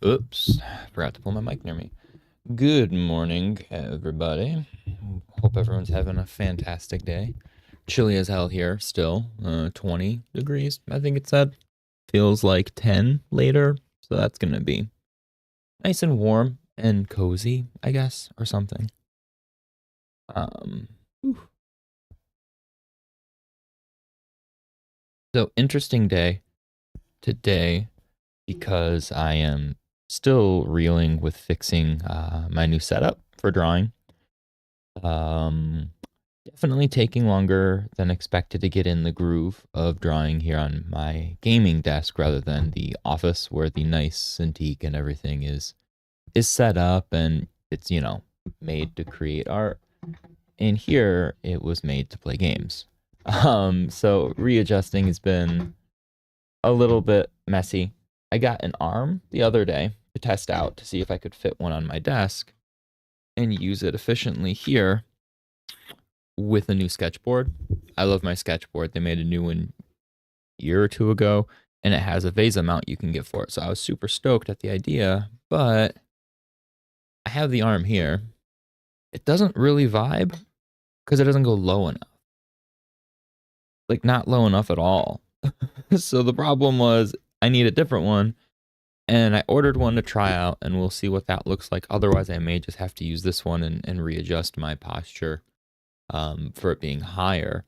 Oops, forgot to pull my mic near me. Good morning, everybody. Hope everyone's having a fantastic day. Chilly as hell here still, 20 degrees, I think it said. Feels like 10 later, so that's gonna be nice and warm and cozy, I guess, or something. Whew. So interesting day today because I am still reeling with fixing my new setup for drawing. Um, Definitely taking longer than expected to get in the groove of drawing here on my gaming desk rather than the office where the nice Cintiq and everything is set up and it's, made to create art. And here it was made to play games. So readjusting has been a little bit messy. I got an arm the other day to test out to see if I could fit one on my desk and use it efficiently here with a new sketchboard. I love my sketchboard. They made a new one a year or two ago, and it has a VESA mount you can get for it. So I was super stoked at the idea, but I have the arm here. It doesn't really vibe because it doesn't go low enough. Like, not low enough at all. So the problem was I need a different one, and I ordered one to try out, and we'll see what that looks like. Otherwise, I may just have to use this one and readjust my posture for it being higher.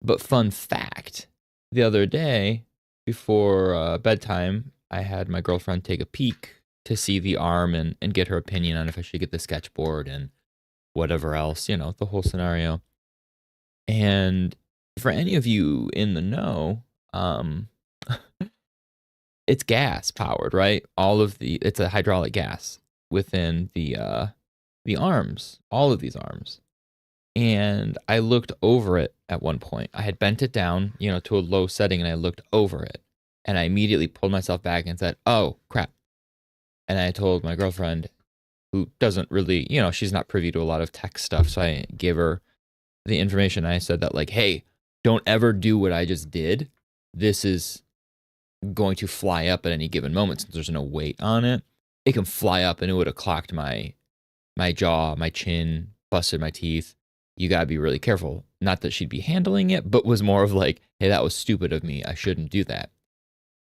But fun fact, the other day before bedtime, I had my girlfriend take a peek to see the arm and get her opinion on if I should get the sketchboard and whatever else, the whole scenario. And for any of you in the know, it's gas powered, right? It's a hydraulic gas within the arms, all of these arms. And I looked over it at one point. I had bent it down, to a low setting, and I looked over it. And I immediately pulled myself back and said, oh, crap. And I told my girlfriend, who doesn't really, she's not privy to a lot of tech stuff. So I gave her the information. I said that, like, hey, don't ever do what I just did. This is going to fly up at any given moment since there's no weight on it. It can fly up and it would have clocked my jaw, my chin, busted my teeth. You gotta be really careful. Not that she'd be handling it, but was more of like, hey, that was stupid of me. I shouldn't do that.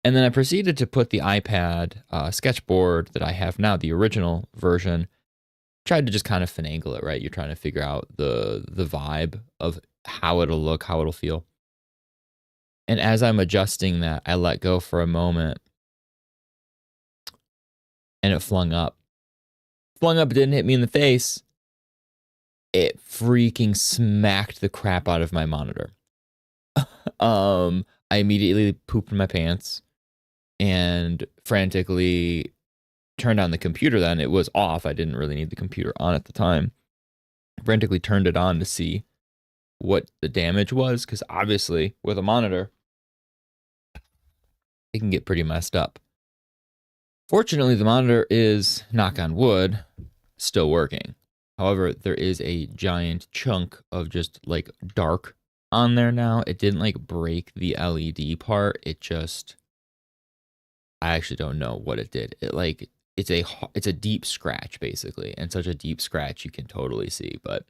And then I proceeded to put the iPad sketchboard that I have now, the original version, tried to just kind of finagle it, right? You're trying to figure out the vibe of how it'll look, how it'll feel. And as I'm adjusting that, I let go for a moment and it flung up. Flung up, it didn't hit me in the face. It freaking smacked the crap out of my monitor. I immediately pooped in my pants and frantically turned on the computer. Then it was off. I didn't really need the computer on at the time. Frantically turned it on to see what the damage was, because obviously with a monitor, it can get pretty messed up. Fortunately, the monitor is, knock on wood, still working. However, there is a giant chunk of just like dark on there now. It didn't like break the LED part. It just, I actually don't know what it did. It's a deep scratch basically, and such a deep scratch you can totally see, but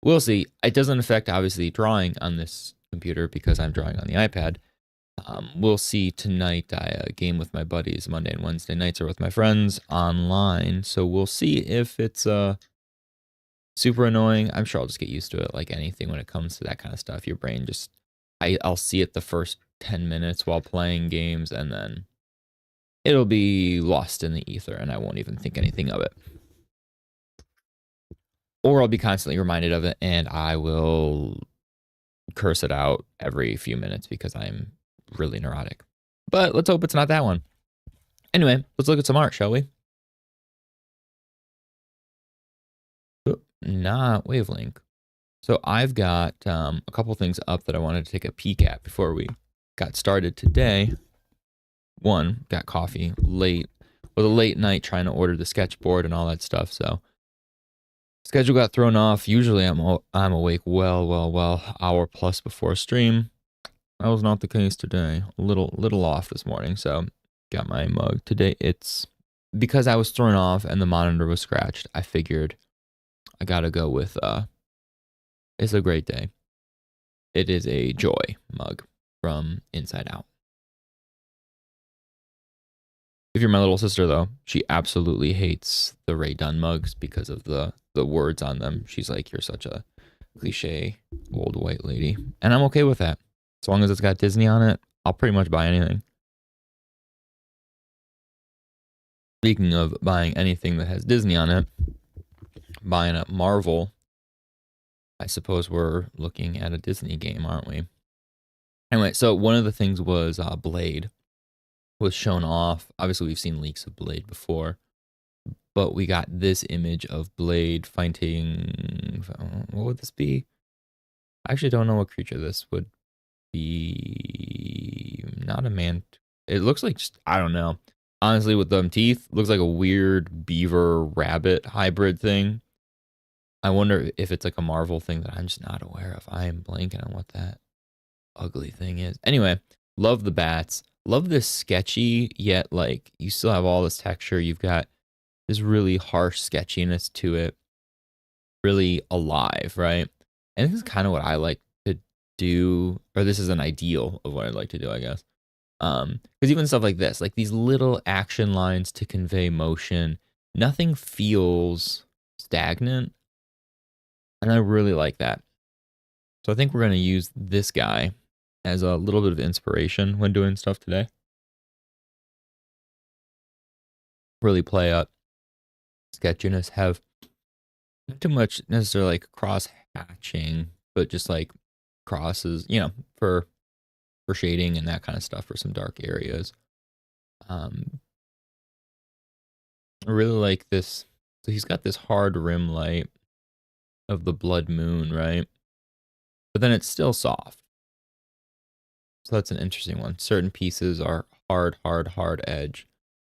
we'll see. It doesn't affect obviously drawing on this computer because I'm drawing on the iPad. We'll see tonight. I game with my buddies Monday and Wednesday nights, or with my friends online. So we'll see if it's super annoying. I'm sure I'll just get used to it, like anything when it comes to that kind of stuff. Your brain just, I'll see it the first 10 minutes while playing games, and then it'll be lost in the ether, and I won't even think anything of it. Or I'll be constantly reminded of it, and I will curse it out every few minutes because I'm really neurotic. But let's hope it's not that one. Anyway, let's look at some art, shall we? Not wavelength. So I've got a couple things up that I wanted to take a peek at before we got started today. One, got coffee late. It was a late night trying to order the sketchboard and all that stuff. So schedule got thrown off. Usually I'm awake well hour plus before stream. That was not the case today. A little off this morning. So got my mug today. It's because I was thrown off and the monitor was scratched, I figured I gotta go with It's a Great Day. It is a Joy mug from Inside Out. If you're my little sister, though, she absolutely hates the Ray Dunn mugs because of the words on them. She's like, you're such a cliche old white lady. And I'm okay with that. As long as it's got Disney on it, I'll pretty much buy anything. Speaking of buying anything that has Disney on it, buying a Marvel, I suppose we're looking at a Disney game, aren't we? Anyway, so one of the things was Blade was shown off. Obviously, we've seen leaks of Blade before, but we got this image of Blade fighting. What would this be? I actually don't know what creature this would be. Not a man. It looks like just, I don't know. Honestly, with them teeth, looks like a weird beaver rabbit hybrid thing. I wonder if it's like a Marvel thing that I'm just not aware of. I am blanking on what that ugly thing is. Anyway, love the bats. Love this sketchy, yet like you still have all this texture. You've got this really harsh sketchiness to it. Really alive, right? And this is kind of what I like to do, or this is an ideal of what I'd like to do, I guess. Because even stuff like this, like these little action lines to convey motion, nothing feels stagnant. And I really like that. So I think we're going to use this guy as a little bit of inspiration when doing stuff today. Really play up sketchiness, have not too much necessarily like cross hatching, but just like crosses, you know, for shading and that kind of stuff for some dark areas. I really like this. So he's got this hard rim light of the blood moon, right? But then it's still soft. So that's an interesting one. Certain pieces are hard edge.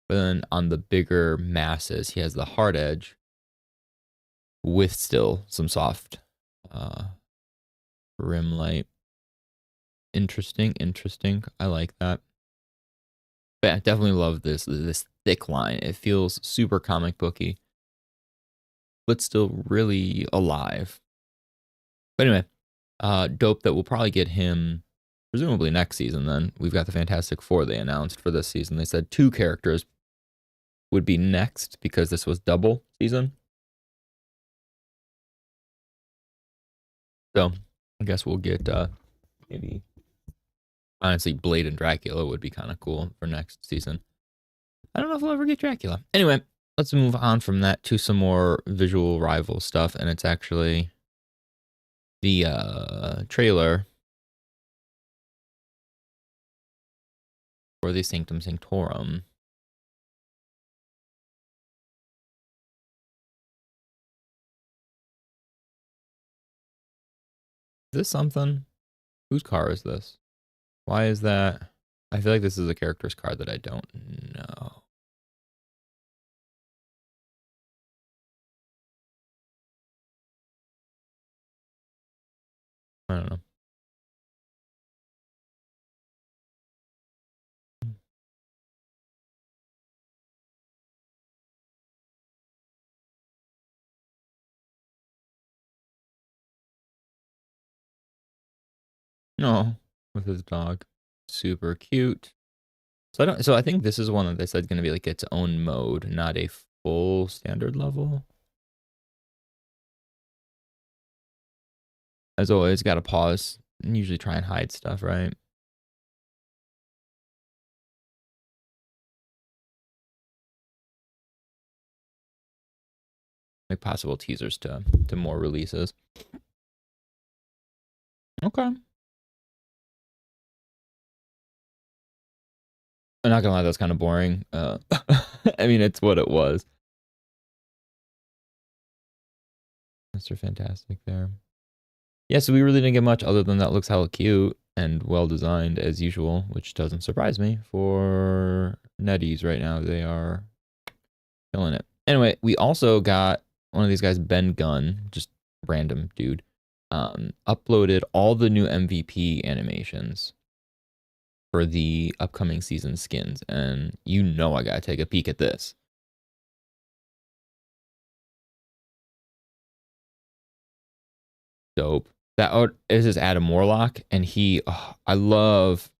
But then on the bigger masses, he has the hard edge with still some soft rim light. Interesting. I like that. But yeah, I definitely love this thick line. It feels super comic booky, but still really alive. But anyway, dope that we'll probably get him presumably next season then. We've got the Fantastic Four they announced for this season. They said 2 characters would be next because this was double season. So I guess we'll get maybe, honestly, Blade and Dracula would be kind of cool for next season. I don't know if we'll ever get Dracula. Anyway, let's move on from that to some more visual rival stuff. And it's actually the trailer for the Sanctum Sanctorum. Is this something? Whose car is this? Why is that? I feel like this is a character's card that I don't know. I don't know. No, with his dog. Super cute. So I think this is one that they said is gonna be like its own mode, not a full standard level. As always, gotta pause and usually try and hide stuff, right? Like possible teasers to more releases. Okay. I'm not gonna lie, that's kind of boring. I mean, it's what it was. Mr. Fantastic there. Yeah, so we really didn't get much other than that looks hella cute and well designed as usual, which doesn't surprise me for Netties right now. They are killing it. Anyway, we also got one of these guys, Ben Gunn, just random dude, uploaded all the new MVP animations for the upcoming season skins. And you know I gotta take a peek at this. dope. That is his Adam Warlock, and I love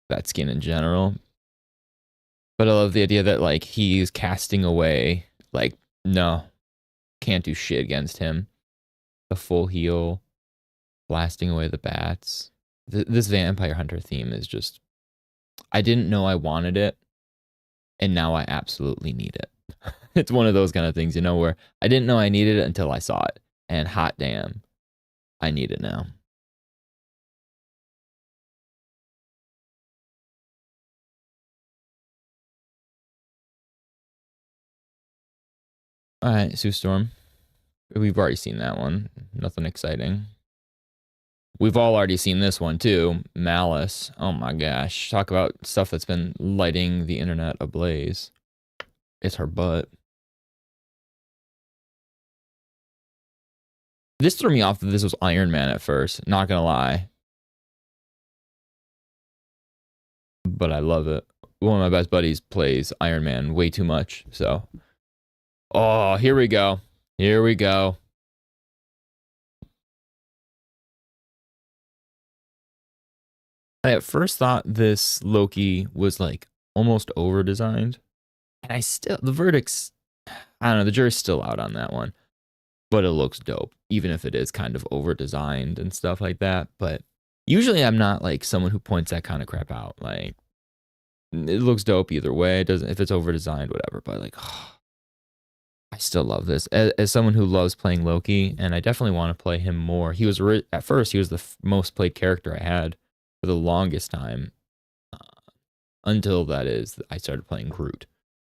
that skin in general. But I love the idea that like he's casting away, like, no, can't do shit against him. The full heal, blasting away the bats. This Vampire Hunter theme is just, I didn't know I wanted it, and now I absolutely need it. It's one of those kind of things, you know, where I didn't know I needed it until I saw it. And hot damn, I need it now. All right, Sue Storm. We've already seen that one. Nothing exciting. We've all already seen this one too. Malice. Oh my gosh. Talk about stuff that's been lighting the internet ablaze. It's her butt. This threw me off that this was Iron Man at first. Not gonna lie. But I love it. One of my best buddies plays Iron Man way too much. So. Oh, here we go. Here we go. I at first thought this Loki was like almost over designed. And the verdict's, I don't know, the jury's still out on that one. But it looks dope, even if it is kind of over designed and stuff like that. But usually I'm not like someone who points that kind of crap out. Like, it looks dope either way. It doesn't, if it's over designed, whatever. But like, oh, I still love this. As someone who loves playing Loki, and I definitely want to play him more. He was, at first, he was the most played character I had for the longest time. Until I started playing Groot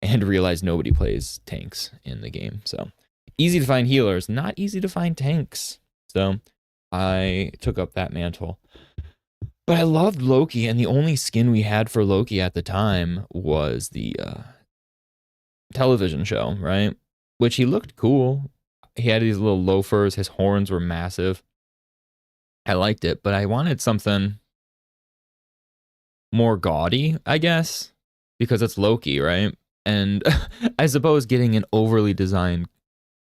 and realized nobody plays tanks in the game. So easy to find healers, not easy to find tanks. So I took up that mantle. But I loved Loki, and the only skin we had for Loki at the time was the television show, right? Which he looked cool. He had these little loafers. His horns were massive. I liked it, but I wanted something more gaudy, I guess, because it's Loki, right? And I suppose getting an overly designed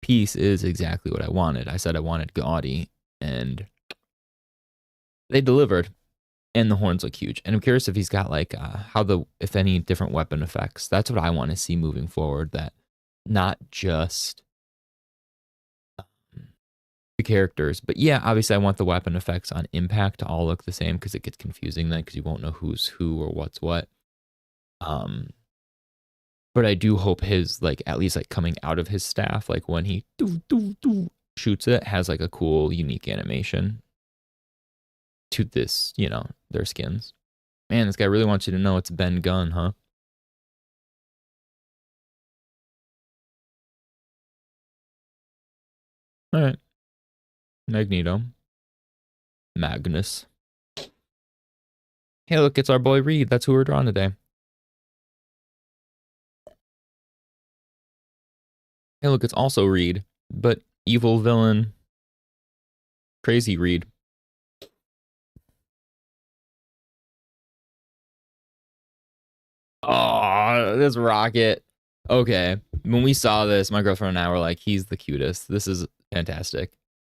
piece is exactly what I wanted. I said I wanted gaudy, and they delivered. And the horns look huge. And I'm curious if he's got like if any different weapon effects. That's what I want to see moving forward. That not just the characters, but yeah, obviously I want the weapon effects on impact to all look the same, because it gets confusing then, because you won't know who's who or what's what. But I do hope his, like, at least like coming out of his staff, like when he shoots it, has like a cool, unique animation to this, you know, their skins. Man, this guy really wants you to know it's Ben Gunn, huh? All right. Magneto. Magnus. Hey, look, it's our boy Reed. That's who we're drawing today. Hey, look, it's also Reed, but evil villain, crazy Reed. Oh, this Rocket. Okay. When we saw this, my girlfriend and I were like, he's the cutest. This is fantastic.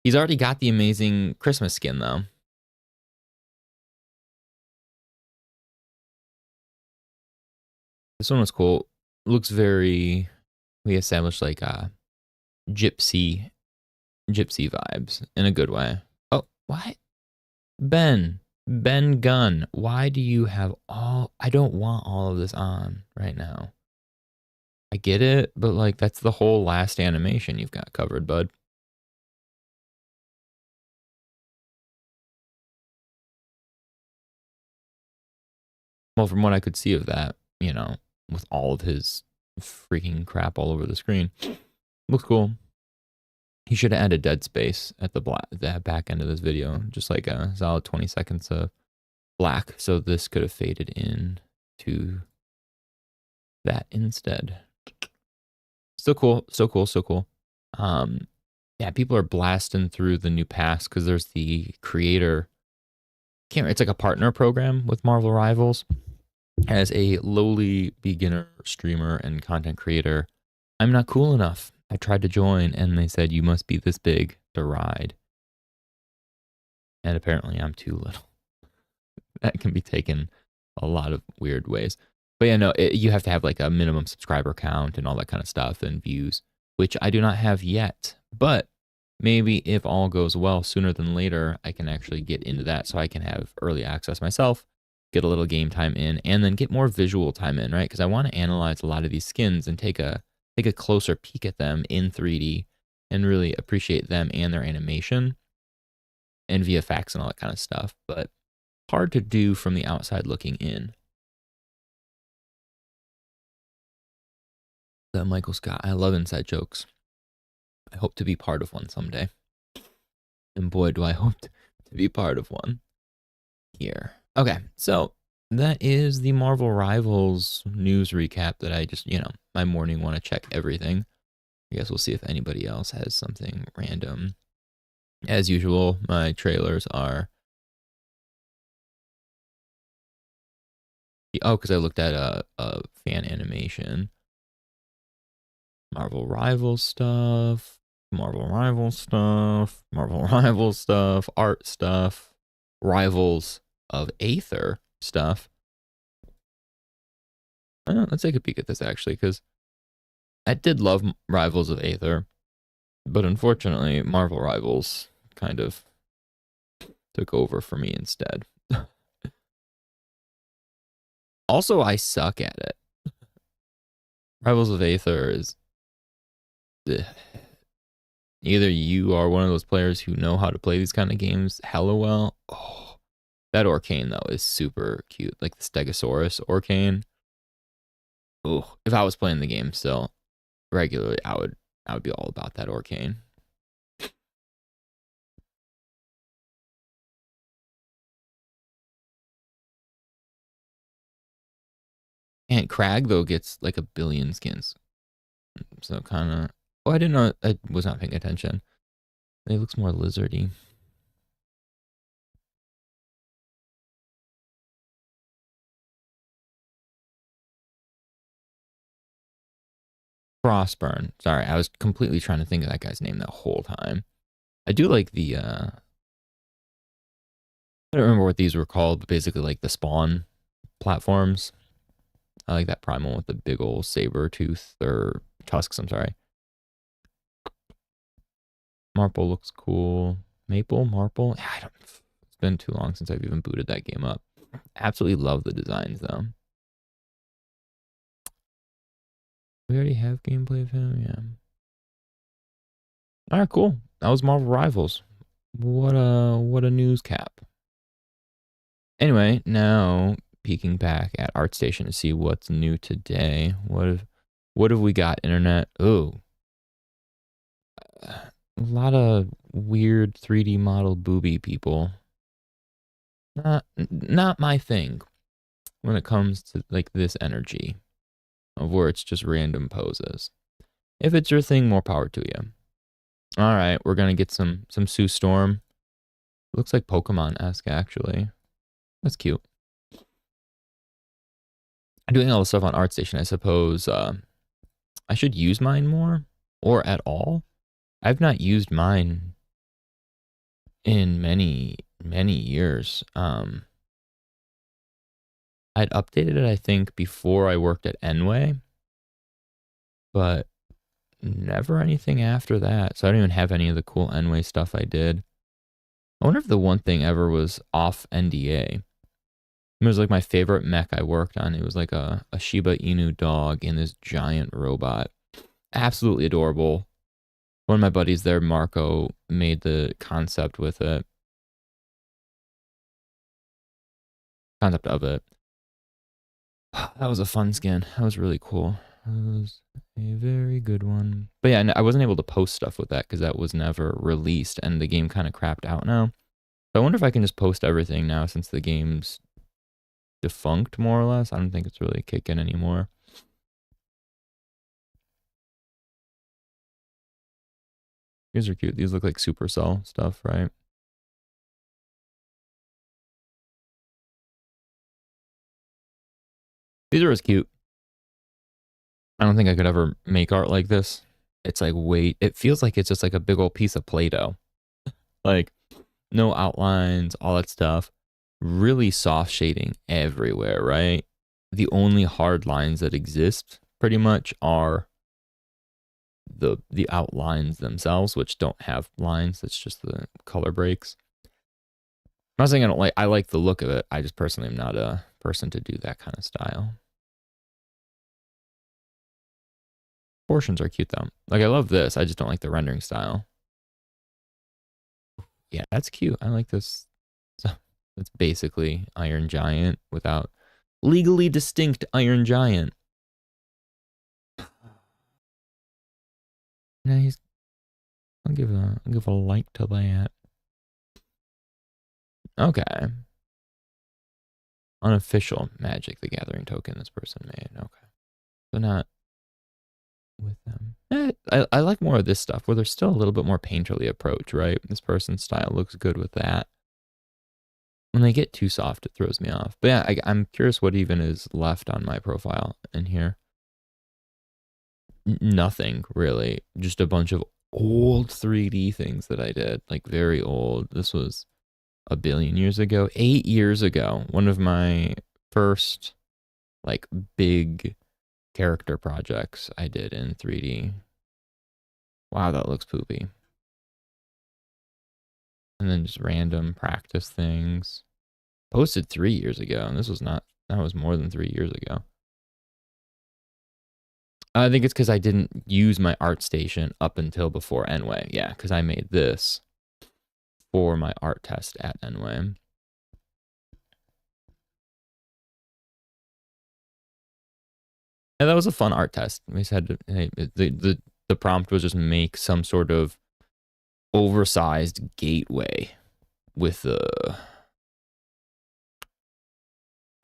He's already got the amazing Christmas skin, though. This one was cool. Looks very, we established like gypsy vibes in a good way. Oh, what? Ben Gunn, why do you have I don't want all of this on right now. I get it, but like that's the whole last animation you've got covered, bud. Well, from what I could see of that, you know, with all of his freaking crap all over the screen, looks cool. He should have added dead space at the back end of this video, just like a solid 20 seconds of black, so this could have faded in to that instead. Still cool, so cool, so cool. Yeah, people are blasting through the new pass because there's the creator. It's like a partner program with Marvel Rivals. As a lowly beginner streamer and content creator, I'm not cool enough. I tried to join and they said you must be this big to ride. And apparently I'm too little. That can be taken a lot of weird ways. But yeah, no, you have to have like a minimum subscriber count and all that kind of stuff and views, which I do not have yet. But maybe if all goes well, sooner than later, I can actually get into that so I can have early access myself, get a little game time in, and then get more visual time in, right? Because I want to analyze a lot of these skins and take a closer peek at them in 3D and really appreciate them and their animation and VFX and all that kind of stuff. But hard to do from the outside looking in. Michael Scott, I love inside jokes. I hope to be part of one someday. And boy, do I hope to be part of one here. Okay, so that is the Marvel Rivals news recap that I just, my morning want to check everything. I guess we'll see if anybody else has something random. As usual, my trailers are... Oh, because I looked at a fan animation. Marvel Rivals stuff, Marvel Rivals stuff, Marvel Rivals stuff, art stuff, Rivals of Aether stuff. Let's take a peek at this actually, because I did love Rivals of Aether, but unfortunately, Marvel Rivals kind of took over for me instead. Also, I suck at it. Rivals of Aether is... Either you are one of those players who know how to play these kind of games hella well. Oh, that Orcane, though, is super cute. Like the Stegosaurus Orcane. Oh, if I was playing the game still regularly, I would be all about that Orcane. And Crag, though, gets like 1 billion skins. So kind of... Oh, I didn't know. I was not paying attention. It looks more lizardy. Frostburn. Sorry, I was completely trying to think of that guy's name that whole time. I do like the... I don't remember what these were called, but basically like the spawn platforms. I like that primal with the big old saber tooth or tusks, I'm sorry. Marple looks cool. Maple, Marple. Yeah, it's been too long since I've even booted that game up. Absolutely love the designs though. We already have gameplay of him, yeah. All right, cool. That was Marvel Rivals. What a news cap. Anyway, now peeking back at ArtStation to see what's new today. What have we got, internet? Oh, a lot of weird 3D model booby people. Not my thing when it comes to like this energy of where it's just random poses. If it's your thing, more power to you. All right, we're gonna get some Sue Storm. Looks like Pokemon-esque actually. That's cute. I'm doing all the stuff on ArtStation. I suppose I should use mine more or at all. I've not used mine in many years. I'd updated it, I think, before I worked at Enway, but never anything after that. So I don't even have any of the cool Enway stuff I did. I wonder if the one thing ever was off NDA. It was like my favorite mech I worked on. It was like a Shiba Inu dog in this giant robot. Absolutely adorable. One of my buddies there, Marco, made the concept with it. Concept of it. That was a fun skin. That was really cool. That was a very good one. But yeah, I wasn't able to post stuff with that because that was never released and the game kind of crapped out now. So I wonder if I can just post everything now since the game's defunct, more or less. I don't think it's really kicking anymore. These are cute. These look like Supercell stuff, right? These are as cute. I don't think I could ever make art like this. It's like, wait, it feels like it's just like a big old piece of Play-Doh. Like, no outlines, all that stuff. Really soft shading everywhere, right? The only hard lines that exist pretty much are the outlines themselves, which don't have lines. That's just the color breaks. I'm not saying I like the look of it. I just personally am not a person to do that kind of style. Portions are cute though. Like I love this. I just don't like the rendering style. Yeah, that's cute. I like this. So it's basically Iron Giant without legally distinct Iron Giant. Nice. I'll give a like to that. Okay. Unofficial Magic the Gathering token this person made. Okay. So not with them. I like more of this stuff where there's still a little bit more painterly approach, right? This person's style looks good with that. When they get too soft, it throws me off. But yeah, I'm curious what even is left on my profile in here. Nothing really. Just a bunch of old 3D things that I did, like very old. This was a billion years ago, 8 years ago. One of my first like big character projects I did in 3D. Wow, that looks poopy. And then just random practice things. Posted 3 years ago, and that was more than 3 years ago. I think it's because I didn't use my art station up until before Enway. Yeah, because I made this for my art test at Enway. And that was a fun art test. We just had to, hey, the prompt was just make some sort of oversized gateway with the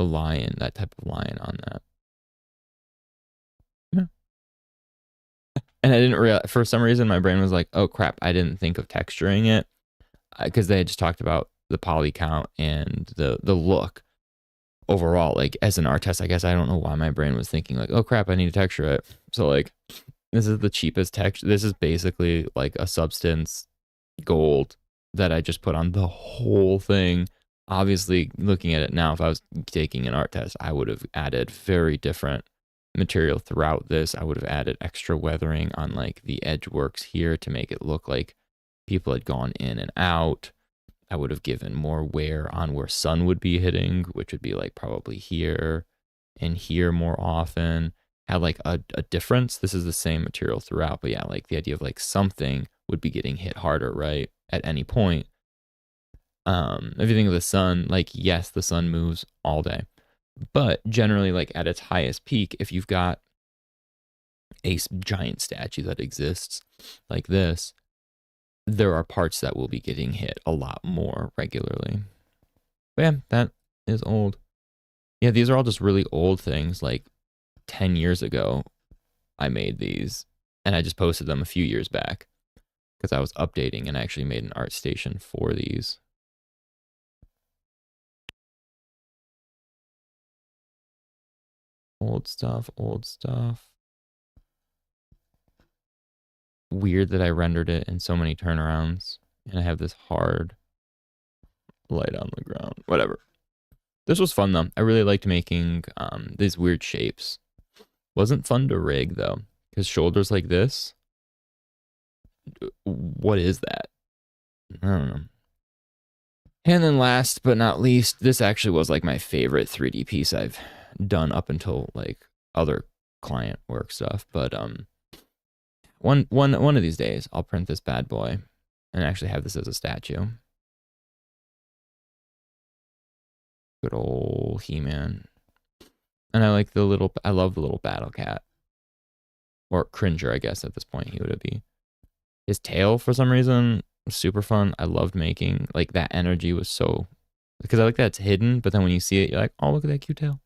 lion, that type of lion on that. Yeah. And I didn't realize, for some reason, my brain was like, oh crap, I didn't think of texturing it. Because they had just talked about the poly count and the look overall. Like as an art test, I guess I don't know why my brain was thinking like, oh crap, I need to texture it. So like, this is the cheapest texture. This is basically like a substance gold that I just put on the whole thing. Obviously, looking at it now, if I was taking an art test, I would have added very different material throughout this. I would have added extra weathering on like the edge works here to make it look like people had gone in and out. I would have given more wear on where sun would be hitting, which would be like probably here and here more often. Had like a difference. This is the same material throughout, but yeah, like the idea of like something would be getting hit harder, right? At any point. If you think of the sun, like yes, the sun moves all day. But generally, like at its highest peak, if you've got a giant statue that exists like this, there are parts that will be getting hit a lot more regularly. But yeah, that is old. Yeah, these are all just really old things. Like 10 years ago, I made these and I just posted them a few years back because I was updating and I actually made an art station for these. Old stuff, old stuff. Weird that I rendered it in so many turnarounds and I have this hard light on the ground. Whatever. This was fun though. I really liked making these weird shapes. Wasn't fun to rig though, because shoulders like this, what is that? I don't know. And then last but not least, this actually was like my favorite 3D piece I've done up until like other client work stuff. But one of these days I'll print this bad boy and actually have this as a statue. Good old He-Man. And I like I love the little battle cat. Or Cringer, I guess at this point he would be. His tail, for some reason, was super fun. I loved making, like, that energy was so, because I like that it's hidden, but then when you see it, you're like, oh, look at that cute tail.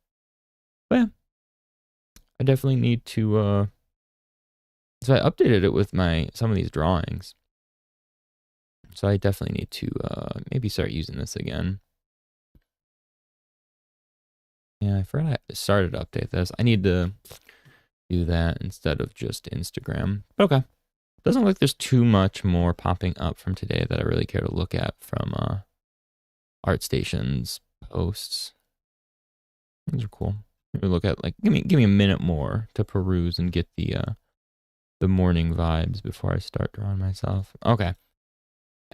But yeah, I definitely need to, so I updated it with some of these drawings. So I definitely need to, maybe start using this again. Yeah, I forgot I started to update this. I need to do that instead of just Instagram. Okay. Doesn't look like there's too much more popping up from today that I really care to look at from ArtStation's posts. These are cool. Maybe look at like give me a minute more to peruse and get the morning vibes before I start drawing myself. Okay.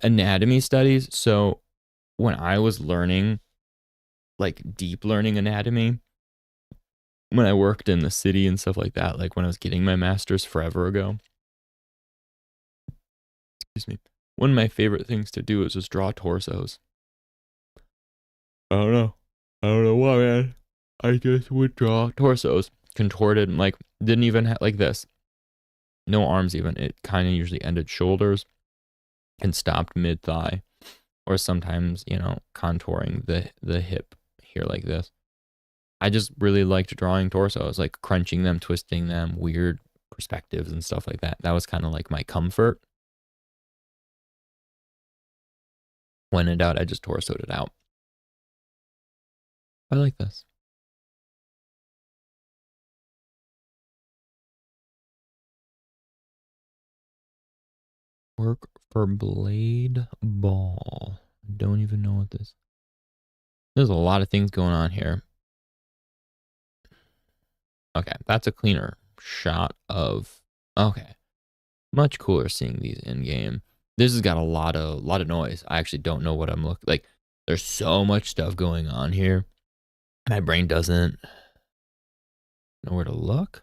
Anatomy studies. So when I was learning like deep learning anatomy, when I worked in the city and stuff like that, like when I was getting my master's forever ago, excuse me, one of my favorite things to do is just draw torsos. I don't know. I don't know why, man. I just would draw torsos, contorted, and like didn't even have like this. No arms even. It kind of usually ended shoulders and stopped mid thigh, or sometimes contouring the hip here like this. I just really liked drawing torsos, like crunching them, twisting them, weird perspectives and stuff like that. That was kind of like my comfort. When in doubt, I just torsoed it out. I like this. Work for Blade Ball. Don't even know what this. There's a lot of things going on here. Okay, that's a cleaner shot of. Okay, much cooler seeing these in game. This has got a lot of noise. I actually don't know what I'm looking like. There's so much stuff going on here. My brain doesn't know where to look.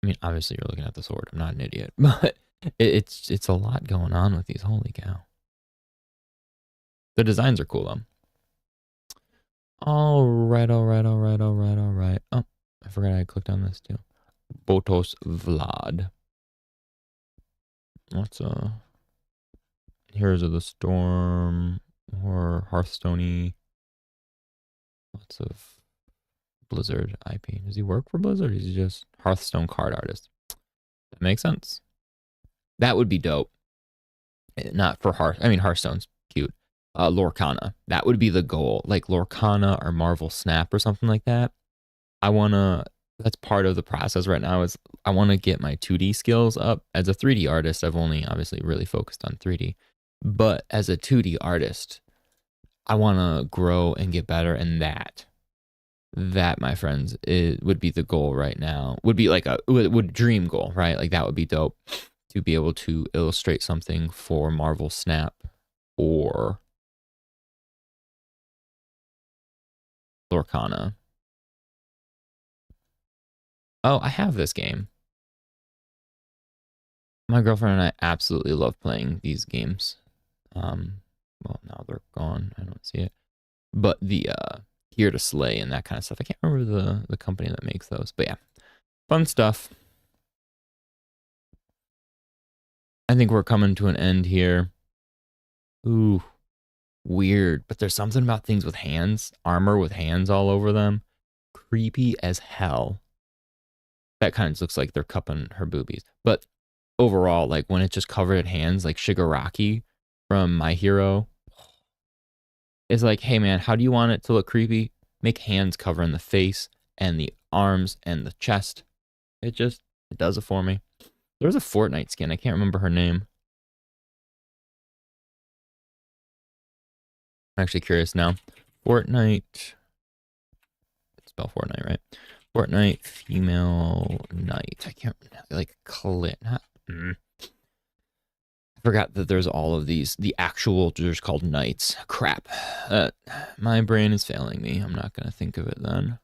I mean, obviously you're looking at the sword. I'm not an idiot, but it's a lot going on with these. Holy cow! The designs are cool though. All right. Oh, I forgot I clicked on this too. Botos Vlad. What's Heroes of the Storm or Hearthstone-y. Lots of Blizzard IP. Does he work for Blizzard? He's just Hearthstone card artist. That makes sense. That would be dope. Not for Hearthstone's cute. Lorcana. That would be the goal. Like Lorcana or Marvel Snap or something like that. That's part of the process right now is I want to get my 2D skills up. As a 3D artist, I've only obviously really focused on 3D. But as a 2D artist, I want to grow and get better in that. That, my friends, would be the goal right now. Would be like would dream goal, right? Like that would be dope to be able to illustrate something for Marvel Snap or Lorcana. Oh, I have this game. My girlfriend and I absolutely love playing these games. Well, now they're gone. I don't see it. But the Here to Slay and that kind of stuff. I can't remember the company that makes those. But yeah, fun stuff. I think we're coming to an end here. Ooh, weird. But there's something about things with hands, armor with hands all over them. Creepy as hell. That kind of looks like they're cupping her boobies. But overall, like when it's just covered in hands, like Shigaraki from My Hero, is like, hey man, how do you want it to look creepy? Make hands covering the face and the arms and the chest. It does it for me. There's a Fortnite skin. I can't remember her name. I'm actually curious now. Fortnite. Spell Fortnite, right? Fortnite female knight. I can't like clit. I forgot that there's all of these. The actual there's called knights. Crap. My brain is failing me. I'm not gonna think of it then.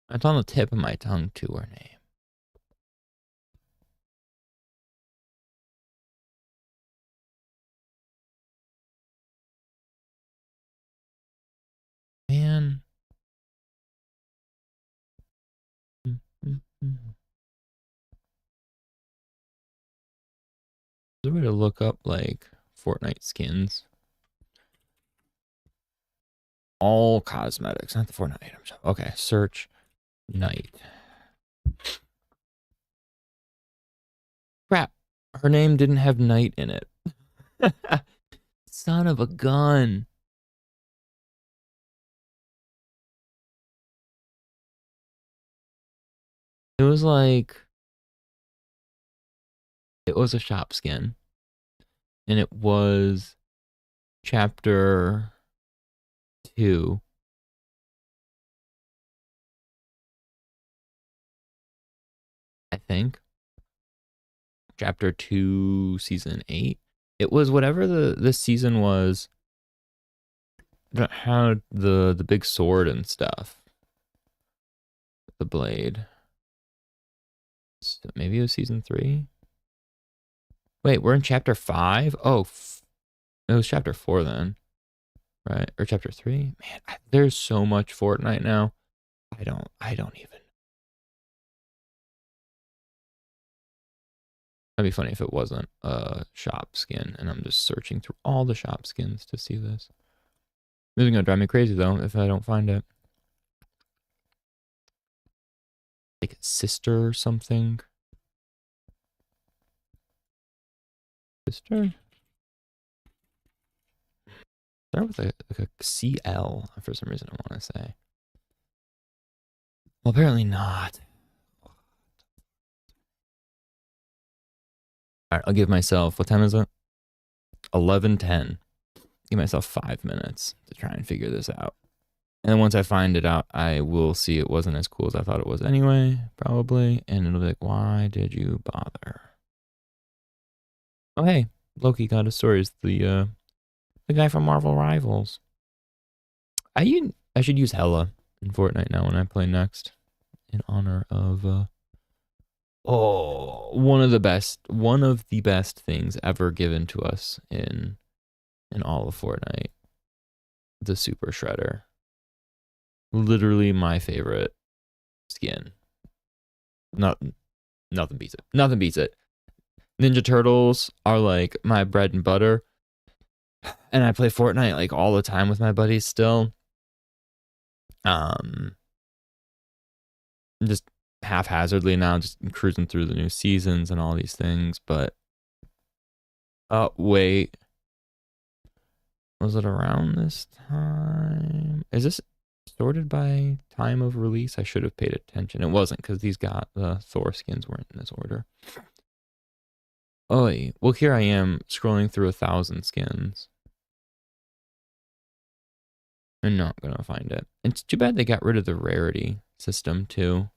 It's on the tip of my tongue too. Her name. Man. Is there a way to look up like Fortnite skins? All cosmetics, not the Fortnite items. Okay, search knight. Crap. Her name didn't have knight in it. Son of a gun. It was like, it was a shop skin. And it was chapter 2. I think. Chapter 2, season 8. It was whatever this season was that had the big sword and stuff. The blade. So maybe it was season 3. Wait, we're in chapter 5? Oh, it was chapter 4 then, right? Or chapter 3? Man, there's so much Fortnite now. I don't even. That'd be funny if it wasn't a shop skin and I'm just searching through all the shop skins to see this. This is gonna drive me crazy though if I don't find it. Like sister or something. Sister? Start with like a CL for some reason I want to say. Well, apparently not. All right, I'll give myself, what time is it? 11:10. Give myself 5 minutes to try and figure this out. And then once I find it out, I will see it wasn't as cool as I thought it was anyway, probably. And it'll be like, why did you bother? Oh, hey, Loki got his stories. The guy from Marvel Rivals. I should use Hella in Fortnite now when I play next, in honor of one of the best things ever given to us in all of Fortnite. The Super Shredder. Literally my favorite skin. Nothing beats it. Nothing beats it. Ninja Turtles are like my bread and butter. And I play Fortnite like all the time with my buddies still. Just haphazardly now, just cruising through the new seasons and all these things. But wait, was it around this time? Is this sorted by time of release? I should have paid attention. It wasn't because the Thor skins weren't in this order. Oh, well, here I am scrolling through 1,000 skins. I'm not gonna find it. It's too bad they got rid of the rarity system too.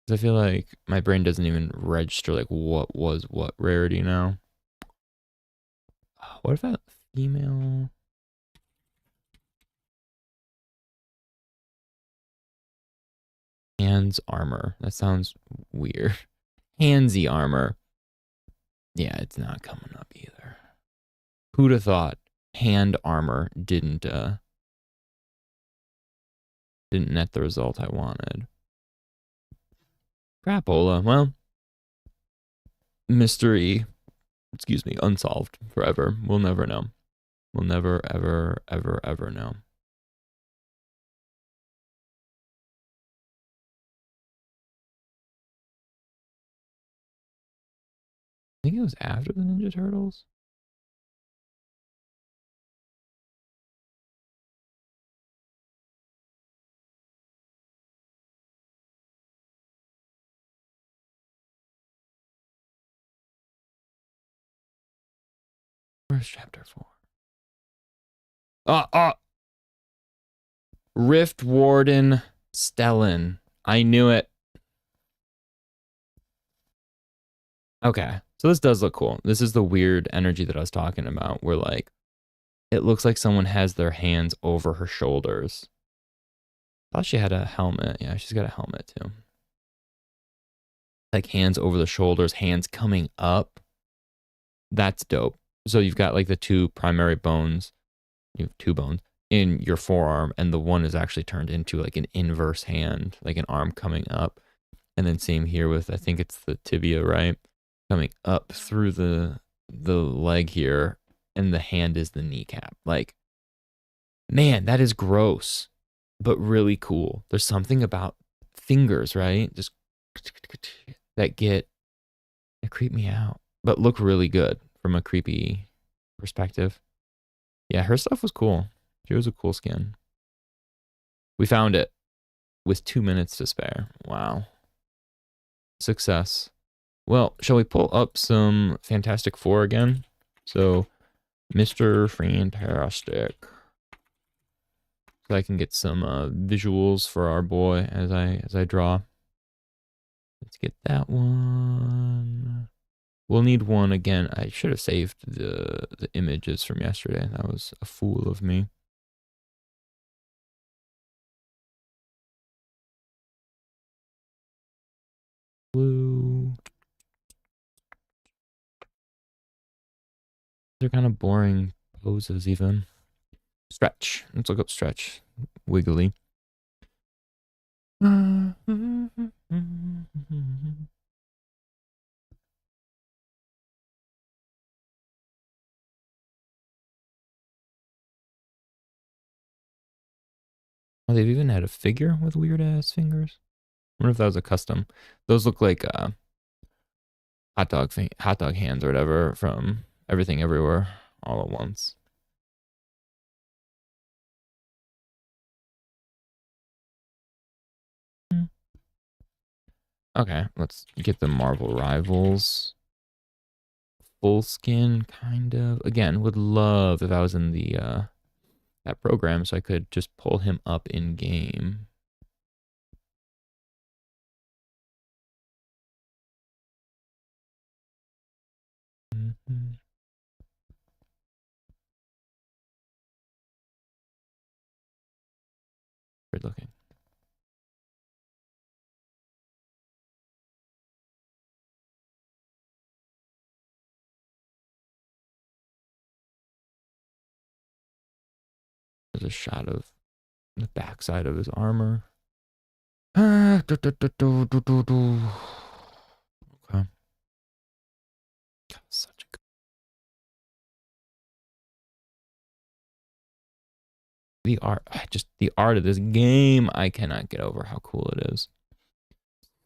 Because I feel like my brain doesn't even register like what was what rarity now. What if that female? Hands armor. That sounds weird. Handsy armor. Yeah, it's not coming up either. Who'd have thought hand armor didn't net the result I wanted? Crapola. Well, mystery, unsolved forever. We'll never know. We'll never, ever, ever, ever know. I think it was after the Ninja Turtles. Where's chapter 4? Rift Warden Stellan. I knew it. Okay, so this does look cool. This is the weird energy that I was talking about, where like it looks like someone has their hands over her shoulders. I thought she had a helmet. Yeah, she's got a helmet too. Like hands over the shoulders, hands coming up. That's dope. So you've got like the two primary bones. You have 2 bones in your forearm, and the one is actually turned into like an inverse hand, like an arm coming up. And then same here with, I think it's the tibia, right? Coming up through the leg here, and the hand is the kneecap. Like, man, that is gross, but really cool. There's something about fingers, right? Just that creep me out, but look really good from a creepy perspective. Yeah, her stuff was cool. She was a cool skin. We found it with 2 minutes to spare. Wow. success. Well, shall we pull up some Fantastic Four again? So, Mr. Fantastic. So I can get some visuals for our boy as I draw. Let's get that one. We'll need one again. I should have saved the images from yesterday. That was a fool of me. Blue. They're kind of boring poses even. Stretch. Let's look up stretch. Wiggly. Are they've even had a figure with weird ass fingers. I wonder if that was a custom. Those look like hot dog hands or whatever from Everything Everywhere All at Once. Okay, let's get the Marvel Rivals. Full skin, kind of. Again, would love if I was in the that program so I could just pull him up in game. Weird looking. There's a shot of the backside of his armor. Okay. Such a good. The art, the art of this game, I cannot get over how cool it is.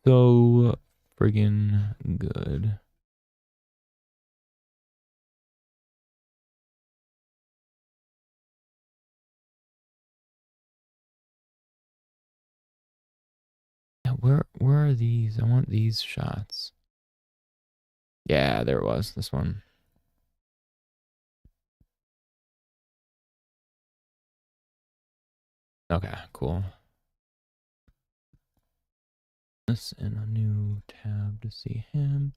So friggin' good. Yeah, where are these? I want these shots. Yeah, there it was. This one. Okay, cool. This in a new tab to see him.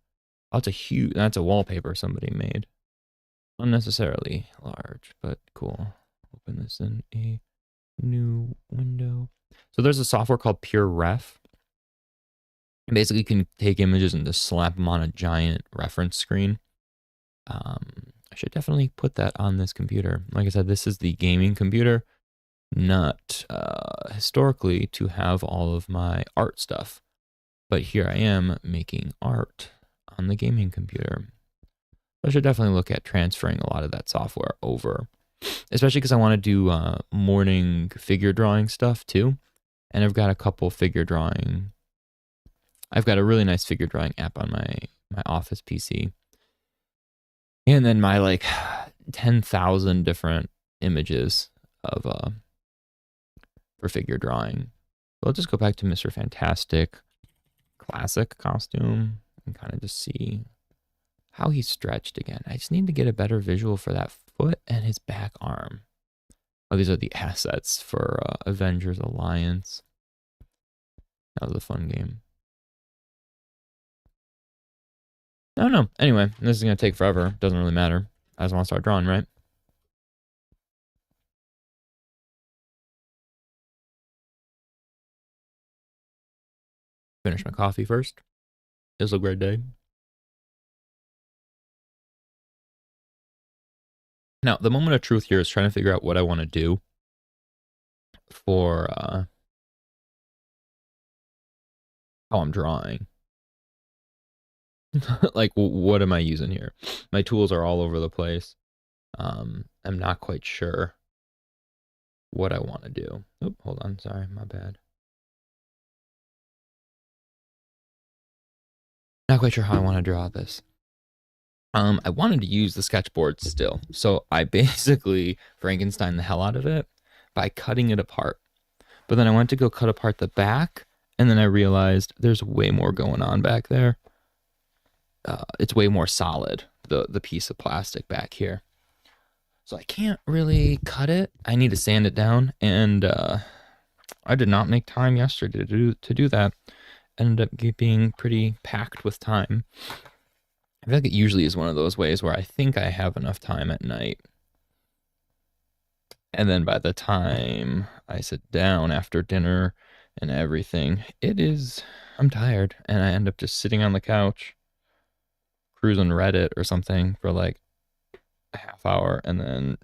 Oh, it's a huge. That's a wallpaper somebody made. Unnecessarily large, but cool. Open this in a new window. So there's a software called Pure Ref. Basically, you can take images and just slap them on a giant reference screen. I should definitely put that on this computer. Like I said, this is the gaming computer, not historically to have all of my art stuff. But here I am making art on the gaming computer. I should definitely look at transferring a lot of that software over, especially because I want to do morning figure drawing stuff too. And I've got a couple figure drawing. I've got a really nice figure drawing app on my office PC. And then my like 10,000 different images of for figure drawing. So I'll just go back to Mr. Fantastic classic costume and kind of just see how he's stretched again. I just need to get a better visual for that foot and his back arm. Oh, these are the assets for Avengers Alliance. That was a fun game. I don't know. Anyway, this is going to take forever. Doesn't really matter. I just want to start drawing, right? Finish my coffee first. It's a great day. Now, the moment of truth here is trying to figure out what I want to do for how I'm drawing. Like, what am I using here? My tools are all over the place. I'm not quite sure what I want to do. Oh, hold on. Sorry, my bad. Not quite sure how I want to draw this. I wanted to use the sketchboard still. So I basically Frankenstein the hell out of it by cutting it apart. But then I went to go cut apart the back, And then I realized there's way more going on back there. It's way more solid, the piece of plastic back here. So I can't really cut it. I need to sand it down, and I did not make time yesterday to do that. Ended up being pretty packed with time. I feel like it usually is one of those ways where I think I have enough time at night. And then by the time I sit down after dinner and everything, I'm tired. And I end up just sitting on the couch, cruising Reddit or something for like a half hour and then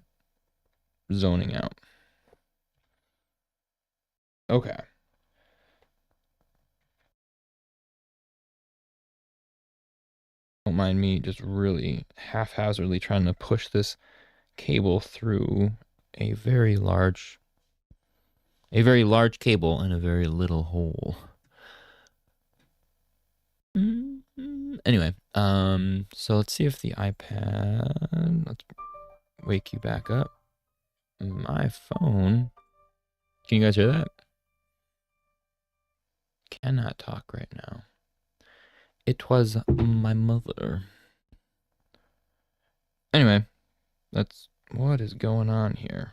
zoning out. Okay. Don't mind me just really haphazardly trying to push this cable through a very large cable in a very little hole. Anyway, so let's see if the iPad, let's wake you back up. My phone, can you guys hear that? Cannot talk right now. It was my mother. Anyway, that's what is going on here.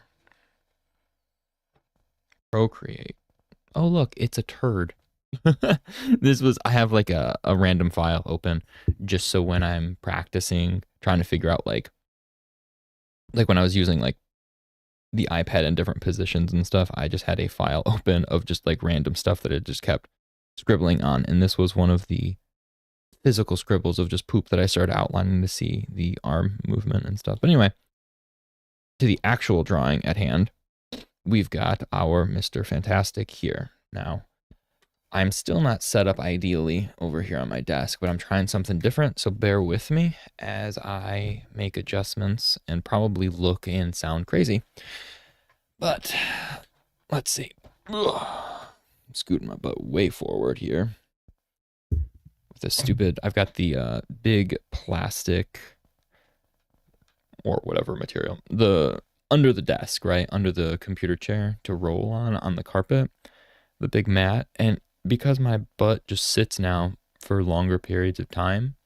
Procreate. Oh, look, it's a turd. I have like a random file open just so when I'm practicing, trying to figure out like when I was using like the iPad in different positions and stuff, I just had a file open of just like random stuff that it just kept scribbling on. And this was one of the physical scribbles of just poop that I started outlining to see the arm movement and stuff. But anyway, to the actual drawing at hand, we've got our Mr. Fantastic here. Now, I'm still not set up ideally over here on my desk, but I'm trying something different, so bear with me as I make adjustments and probably look and sound crazy. But let's see. I'm scooting my butt way forward here. With this stupid, I've got the big plastic or whatever material, under the desk, right? Under the computer chair to roll on the carpet, the big mat. And because my butt just sits now for longer periods of time,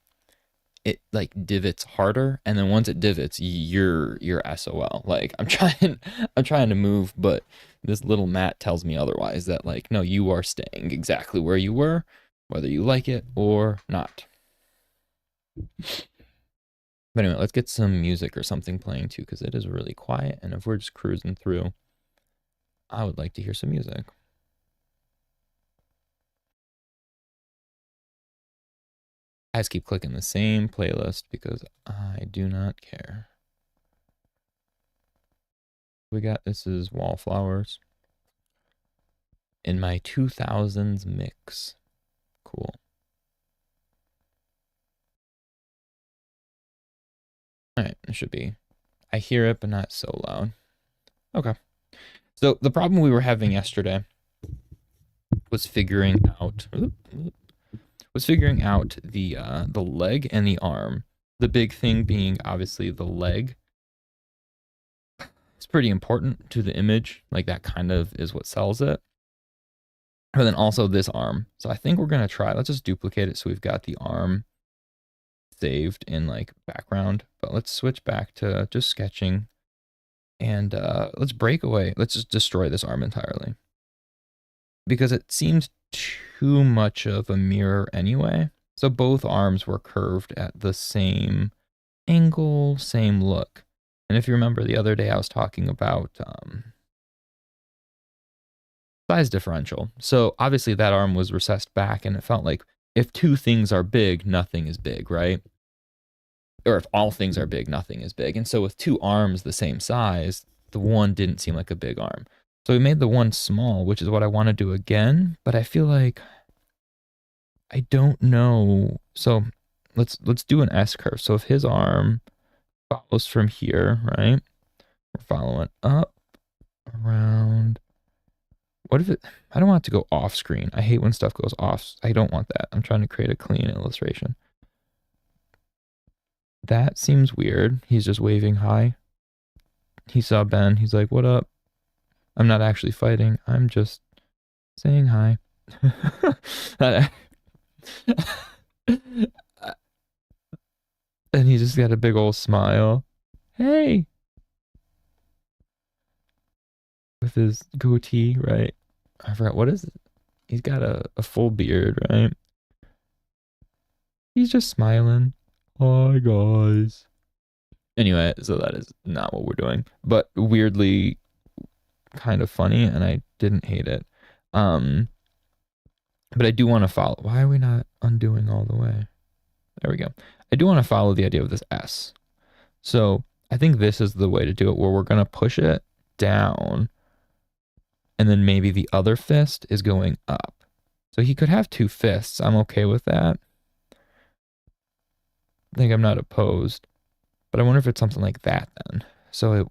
it like divots harder, and then once it divots, you're SOL. Like I'm trying to move, but this little mat tells me otherwise, that like, no, you are staying exactly where you were, whether you like it or not. But anyway, let's get some music or something playing too, because it is really quiet, and if we're just cruising through, I would like to hear some music. I just keep clicking the same playlist because I do not care. This is Wallflowers in my 2000s mix. Cool. All right, it should be. I hear it, but not so loud. Okay. So the problem we were having yesterday was figuring out the leg and the arm. The big thing being obviously the leg. It's pretty important to the image. Like that kind of is what sells it. But then also this arm. So I think we're going to try. Let's just duplicate it so we've got the arm saved in like background. But let's switch back to just sketching. And let's break away. Let's just destroy this arm entirely. Because it seems too much of a mirror anyway. So both arms were curved at the same angle, same look. And if you remember the other day I was talking about size differential. So obviously that arm was recessed back, and it felt like if two things are big, nothing is big, right? Or if all things are big, nothing is big. And so with two arms the same size, the one didn't seem like a big arm. So we made the one small, which is what I want to do again, but I feel like I don't know. So let's do an S curve. So if his arm follows from here, right? We're following up, around. What if I don't want it to go off screen. I hate when stuff goes off. I don't want that. I'm trying to create a clean illustration. That seems weird. He's just waving hi. He saw Ben. He's like, what up? I'm not actually fighting. I'm just saying hi. and he just got a big old smile. Hey, with his goatee, right? I forgot what is it. He's got a full beard, right? He's just smiling. Hi guys. Anyway, so that is not what we're doing, but weirdly kind of funny, and I didn't hate it. But I do want to follow. Why are we not undoing all the way? There we go. I do want to follow the idea of this S. So I think this is the way to do it, where we're going to push it down, and then maybe the other fist is going up. So he could have two fists. I'm okay with that. I think I'm not opposed. But I wonder if it's something like that then. So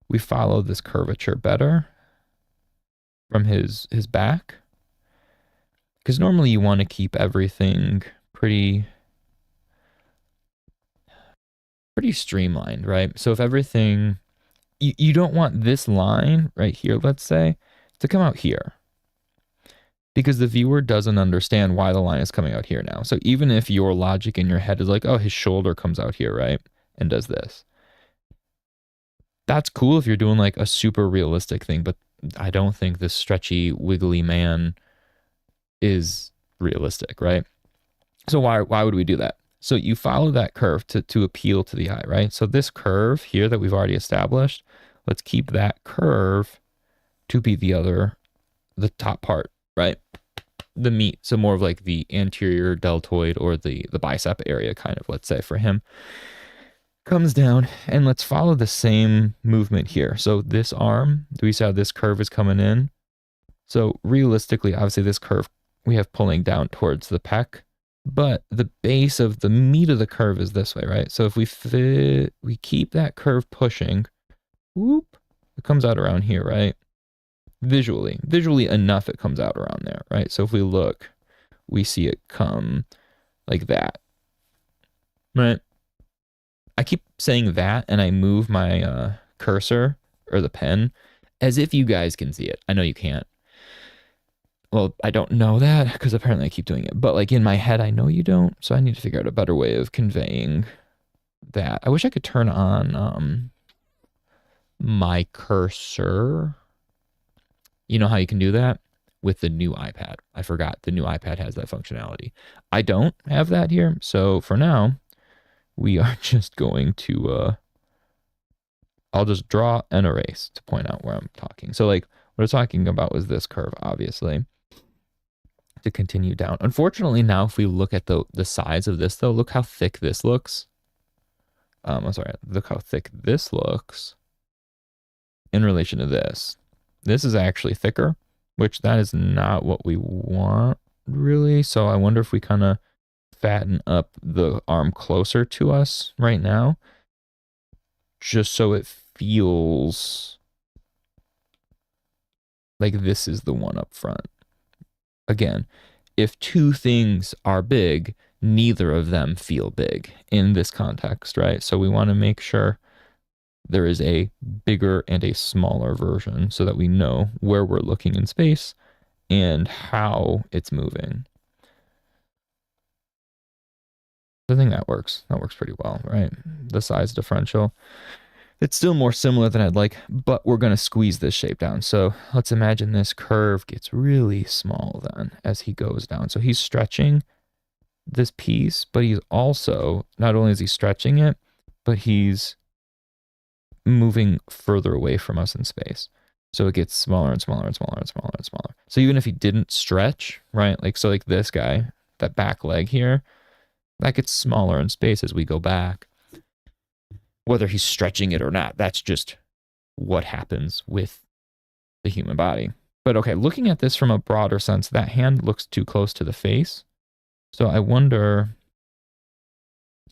we follow this curvature better from his back. Because normally you want to keep everything pretty streamlined, right? So if everything, you don't want this line right here, let's say, to come out here. Because the viewer doesn't understand why the line is coming out here now. So even if your logic in your head is like, oh, his shoulder comes out here, right? And does this. That's cool if you're doing like a super realistic thing, but I don't think this stretchy, wiggly man is realistic, right? So why would we do that? So you follow that curve to appeal to the eye, right? So this curve here that we've already established, let's keep that curve to be the top part, right? The meat, so more of like the anterior deltoid or the bicep area kind of, let's say for him. Comes down, and let's follow the same movement here. So this arm, do we see how this curve is coming in? So realistically, obviously this curve we have pulling down towards the pec, but the base of the meat of the curve is this way, right? So if we keep that curve pushing, whoop, it comes out around here, right? Visually enough, it comes out around there, right? So if we look, we see it come like that, right? I keep saying that, and I move my cursor or the pen as if you guys can see it. I know you can't. Well, I don't know that because apparently I keep doing it. But like in my head, I know you don't. So I need to figure out a better way of conveying that. I wish I could turn on my cursor. You know how you can do that? With the new iPad. I forgot the new iPad has that functionality. I don't have that here. So for now, we are just going to, I'll just draw and erase to point out where I'm talking. So like what I'm talking about was this curve, obviously, to continue down. Unfortunately, now if we look at the size of this though, look how thick this looks. I'm sorry, look how thick this looks in relation to this. This is actually thicker, which that is not what we want really. So I wonder if we kind of fatten up the arm closer to us right now, just so it feels like this is the one up front. Again, if two things are big, neither of them feel big in this context, right? So we want to make sure there is a bigger and a smaller version so that we know where we're looking in space and how it's moving. I think that works. That works pretty well, right? The size differential. It's still more similar than I'd like, but we're going to squeeze this shape down. So let's imagine this curve gets really small then as he goes down. So he's stretching this piece, but he's also, not only is he stretching it, but he's moving further away from us in space. So it gets smaller and smaller and smaller and smaller and smaller. So even if he didn't stretch, right? Like, so like this guy, that back leg here, that gets smaller in space as we go back. Whether he's stretching it or not, that's just what happens with the human body. But okay, looking at this from a broader sense, that hand looks too close to the face. So I wonder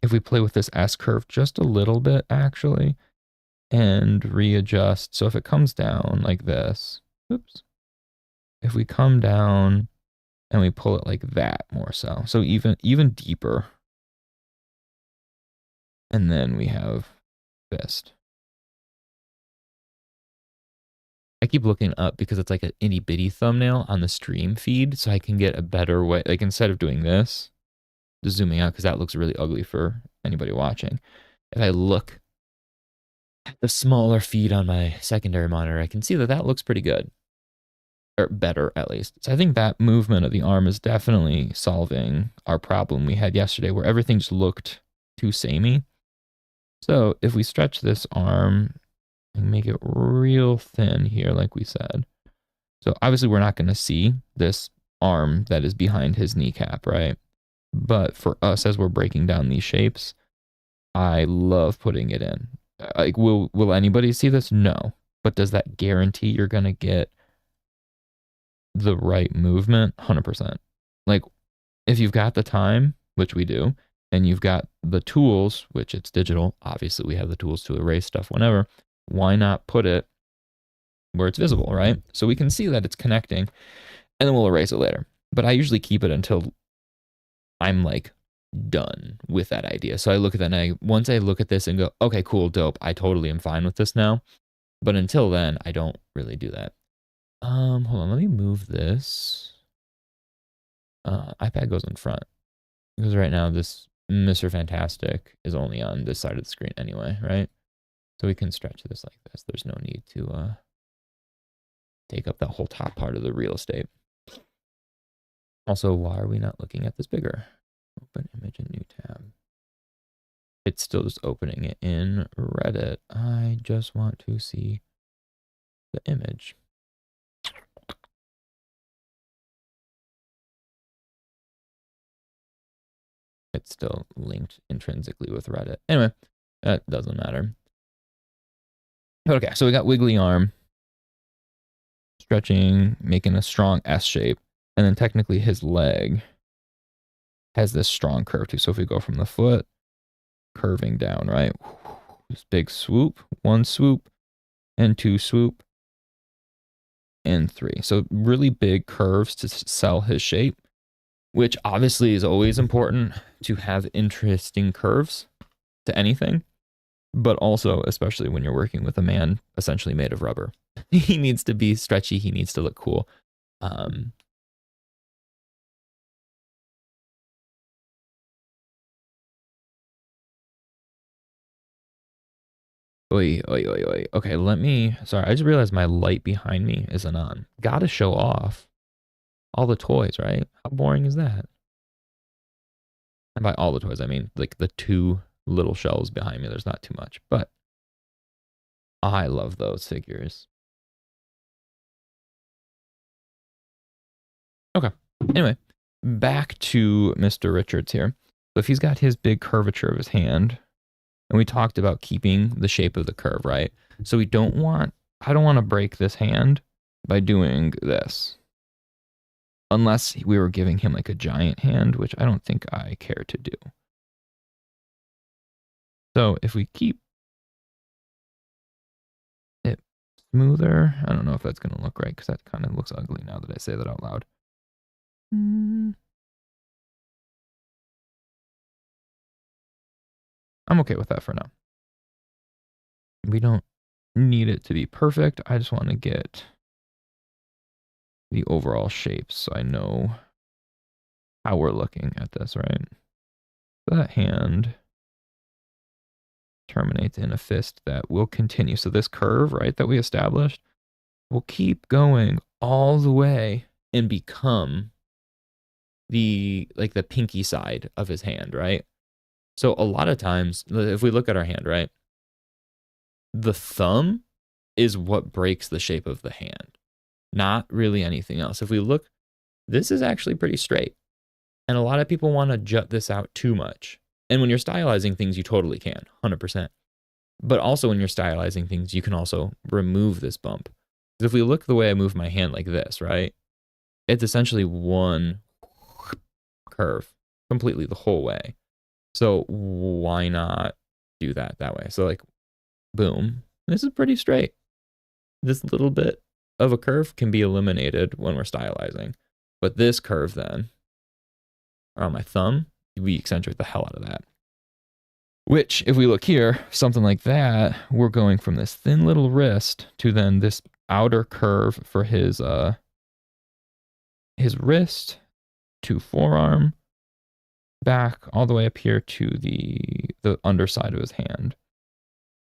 if we play with this S curve just a little bit, actually, and readjust. So if it comes down like this, oops, if we come down and we pull it like that more so even deeper, and then we have fist. I keep looking up because it's like an itty bitty thumbnail on the stream feed, so I can get a better way. Like instead of doing this, just zooming out because that looks really ugly for anybody watching. If I look at the smaller feed on my secondary monitor, I can see that that looks pretty good, or better at least. So I think that movement of the arm is definitely solving our problem we had yesterday, where everything just looked too samey. So if we stretch this arm and make it real thin here, like we said. So obviously we're not going to see this arm that is behind his kneecap, right? But for us, as we're breaking down these shapes, I love putting it in. Like, will anybody see this? No. But does that guarantee you're going to get the right movement? 100%. Like, if you've got the time, which we do, and you've got the tools, which it's digital, obviously we have the tools to erase stuff whenever, why not put it where it's visible, right? So we can see that it's connecting, and then we'll erase it later. But I usually keep it until I'm like done with that idea. So I look at that, and once I look at this and go, okay, cool, dope, I totally am fine with this now. But until then, I don't really do that. Hold on, let me move this. iPad goes in front because right now this Mr. Fantastic is only on this side of the screen anyway, right? So we can stretch this like this. There's no need to take up that whole top part of the real estate. Also, why are we not looking at this bigger? Open image in new tab. It's still just opening it in Reddit. I just want to see the image. It's still linked intrinsically with Reddit. Anyway, that doesn't matter. Okay, so we got wiggly arm, stretching, making a strong S shape, and then technically his leg has this strong curve too. So if we go from the foot, curving down, right? This big swoop, 1 swoop, and 2 swoop, and 3. So really big curves to sell his shape, which obviously is always important to have interesting curves to anything. But also, especially when you're working with a man essentially made of rubber, he needs to be stretchy. He needs to look cool. Oy. Okay, sorry, I just realized my light behind me isn't on. Gotta show off all the toys, right? How boring is that? And by all the toys, I mean like the 2 little shelves behind me. There's not too much, but I love those figures. Okay. Anyway, back to Mr. Richards here. So if he's got his big curvature of his hand, and we talked about keeping the shape of the curve, right? So I don't want to break this hand by doing this. Unless we were giving him like a giant hand, which I don't think I care to do. So if we keep it smoother, I don't know if that's going to look right because that kind of looks ugly now that I say that out loud. I'm okay with that for now. We don't need it to be perfect. I just want to get the overall shape so I know how we're looking at this, right? That hand terminates in a fist that will continue. So this curve, right, that we established will keep going all the way and become the pinky side of his hand, right? So a lot of times, if we look at our hand, right, the thumb is what breaks the shape of the hand, not really anything else. If we look, this is actually pretty straight. And a lot of people want to jut this out too much. And when you're stylizing things, you totally can, 100%. But also when you're stylizing things, you can also remove this bump. Because if we look the way I move my hand like this, right, it's essentially one curve completely the whole way. So why not do that way? So like, boom, this is pretty straight. This little bit of a curve can be eliminated when we're stylizing. But this curve then, around my thumb, we accentuate the hell out of that. Which, if we look here, something like that, we're going from this thin little wrist to then this outer curve for his wrist to forearm, back all the way up here to the underside of his hand.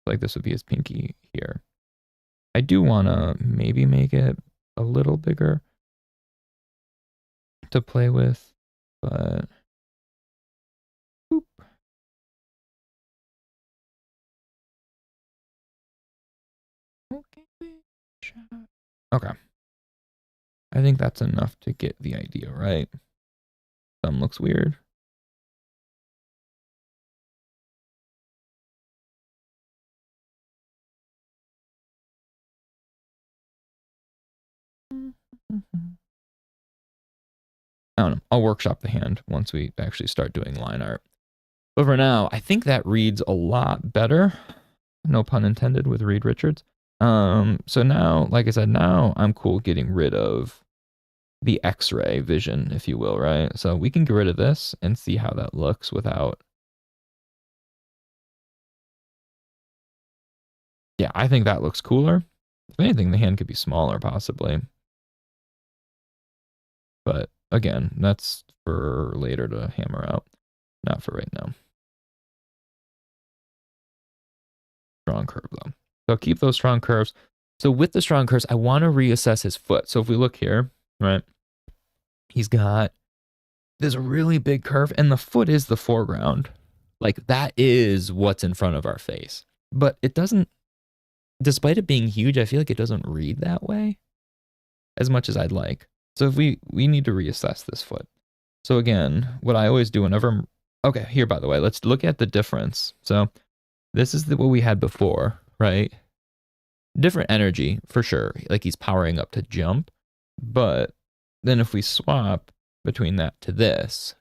Like this would be his pinky here. I do want to maybe make it a little bigger to play with, but boop. Okay. I think that's enough to get the idea, right? Thumb looks weird. I don't know. I'll workshop the hand once we actually start doing line art. But for now, I think that reads a lot better. No pun intended with Reed Richards. So now, like I said, now I'm cool getting rid of the X-ray vision, if you will, right? So we can get rid of this and see how that looks without. Yeah, I think that looks cooler. If anything, the hand could be smaller, possibly. But again, that's for later to hammer out, not for right now. Strong curve, though. So keep those strong curves. So with the strong curves, I want to reassess his foot. So if we look here, right, he's got this really big curve, and the foot is the foreground. Like that is what's in front of our face. But it doesn't, despite it being huge, I feel like it doesn't read that way as much as I'd like. So if we need to reassess this foot. So again, what I always do whenever I'm, okay, here, by the way, let's look at the difference. So this is what we had before, right? Different energy for sure. Like he's powering up to jump. But then if we swap between that to this,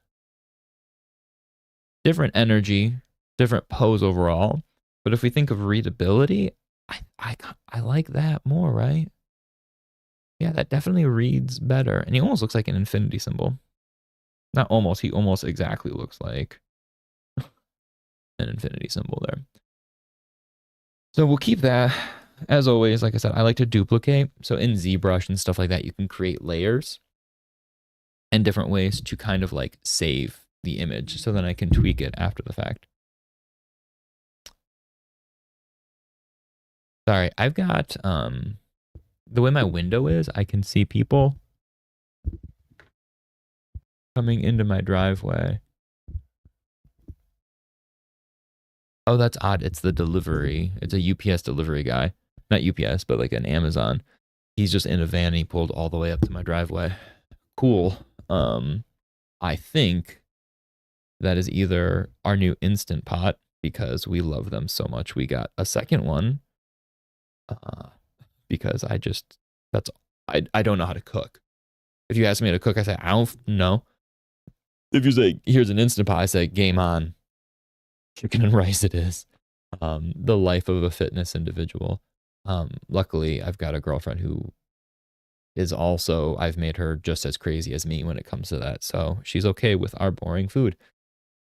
different energy, different pose overall. But if we think of readability, I like that more, right? Yeah, that definitely reads better. And he almost looks like an infinity symbol. Not almost, he almost exactly looks like an infinity symbol there. So we'll keep that. As always, like I said, I like to duplicate. So in ZBrush and stuff like that, you can create layers and different ways to kind of like save the image so then I can tweak it after the fact. Sorry, I've got the way my window is, I can see people coming into my driveway. Oh, that's odd. It's the delivery. It's a UPS delivery guy. Not UPS, but like an Amazon. He's just in a van and he pulled all the way up to my driveway. Cool. I think that is either our new Instant Pot, because we love them so much. We got a second one because I don't know how to cook. If you ask me how to cook, I say, I don't know. If you say, here's an Instant Pot, I say, game on. Chicken and rice it is. The life of a fitness individual. Luckily, I've got a girlfriend who is also, I've made her just as crazy as me when it comes to that. So she's okay with our boring food.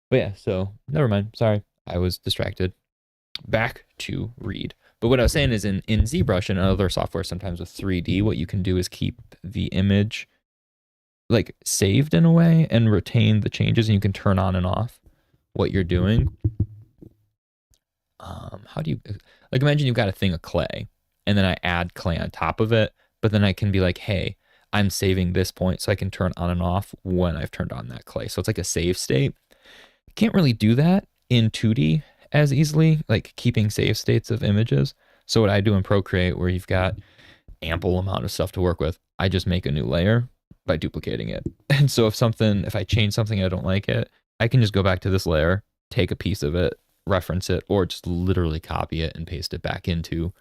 But yeah, so never mind. Sorry, I was distracted. Back to Reed. But what I was saying is in ZBrush and other software, sometimes with 3D, what you can do is keep the image like saved in a way and retain the changes, and you can turn on and off what you're doing. How do you, like, imagine you've got a thing of clay and then I add clay on top of it, but then I can be like, hey, I'm saving this point so I can turn on and off when I've turned on that clay. So it's like a save state. You can't really do that in 2D as easily, like keeping save states of images. So what I do in Procreate, where you've got ample amount of stuff to work with, I just make a new layer by duplicating it. And so if I change something, I don't like it, I can just go back to this layer, take a piece of it, reference it, or just literally copy it and paste it back into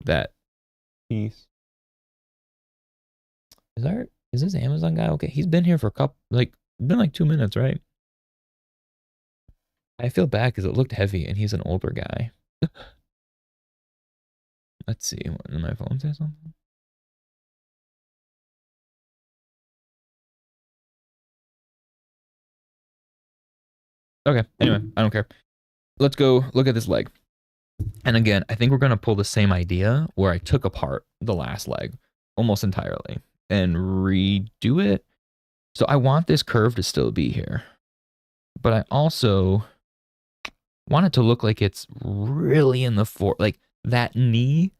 that piece. Is this Amazon guy okay? He's been here for been like 2 minutes, right? I feel bad because it looked heavy and he's an older guy. Let's see. Did my phone say something? Okay. Anyway, I don't care. Let's go look at this leg. And again, I think we're going to pull the same idea where I took apart the last leg almost entirely and redo it. So I want this curve to still be here, but I also want it to look like it's really in the like that knee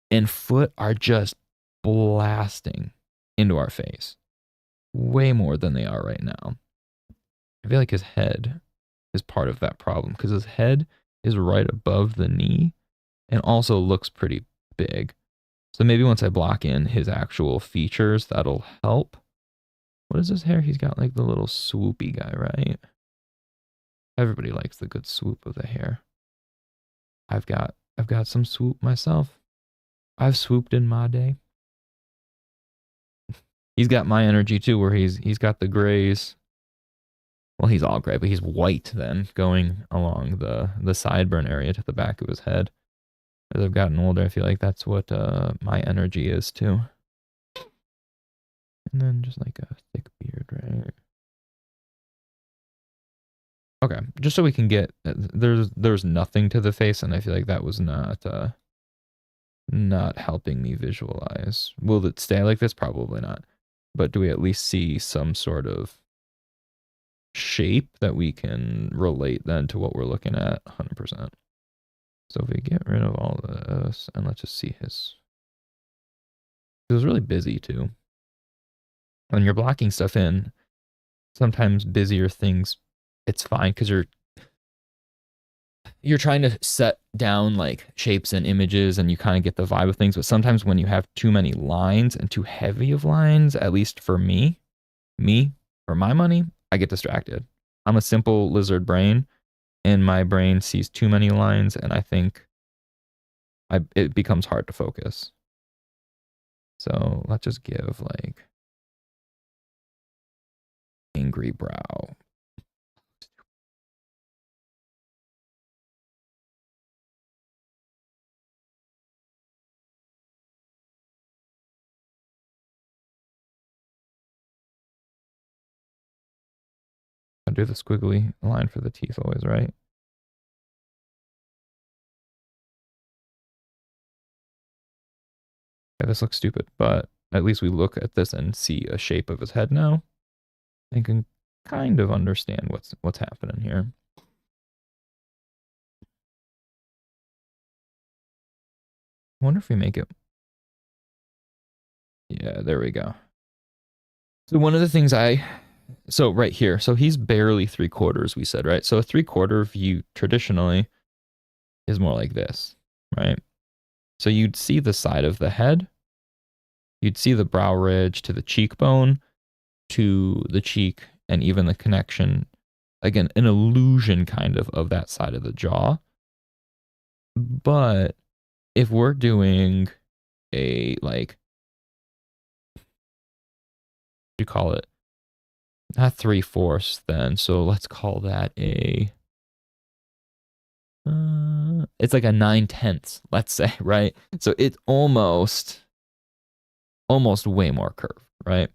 and foot are just blasting into our face way more than they are right now. I feel like his head is part of that problem because his head is right above the knee and also looks pretty big. So maybe once I block in his actual features, that'll help. What is his hair? He's got like the little swoopy guy, right? Everybody likes the good swoop of the hair. I've got some swoop myself. I've swooped in my day. He's got my energy too, where he's got the grays. Well, he's all gray, but he's white then, going along the sideburn area to the back of his head. As I've gotten older, I feel like that's what my energy is too. And then just like a thick beard, right? Okay, just so we can get there's nothing to the face, and I feel like that was not helping me visualize. Will it stay like this? Probably not. But do we at least see some sort of shape that we can relate then to what we're looking at 100%? So if we get rid of all this and let's just see his, it was really busy too. When you're blocking stuff in, sometimes busier things, it's fine because you're trying to set down like shapes and images and you kind of get the vibe of things. But sometimes when you have too many lines and too heavy of lines, at least for me, for my money, I get distracted. I'm a simple lizard brain and my brain sees too many lines and I think it becomes hard to focus. So let's just give like angry brow. I'll do the squiggly line for the teeth always, right? Yeah, this looks stupid, but at least we look at this and see a shape of his head now. I can kind of understand what's happening here. I wonder if we make it. Yeah, there we go. So one of the things so right here, so he's barely 3/4, we said, right? So a 3/4 view traditionally is more like this, right? So you'd see the side of the head, you'd see the brow ridge to the cheekbone, to the cheek, and even the connection. Again, an illusion kind of that side of the jaw. But if we're doing a like, what do you call it? Not 3/4 then. So let's call that a it's like a 9/10, let's say, right? So it's almost way more curved, right?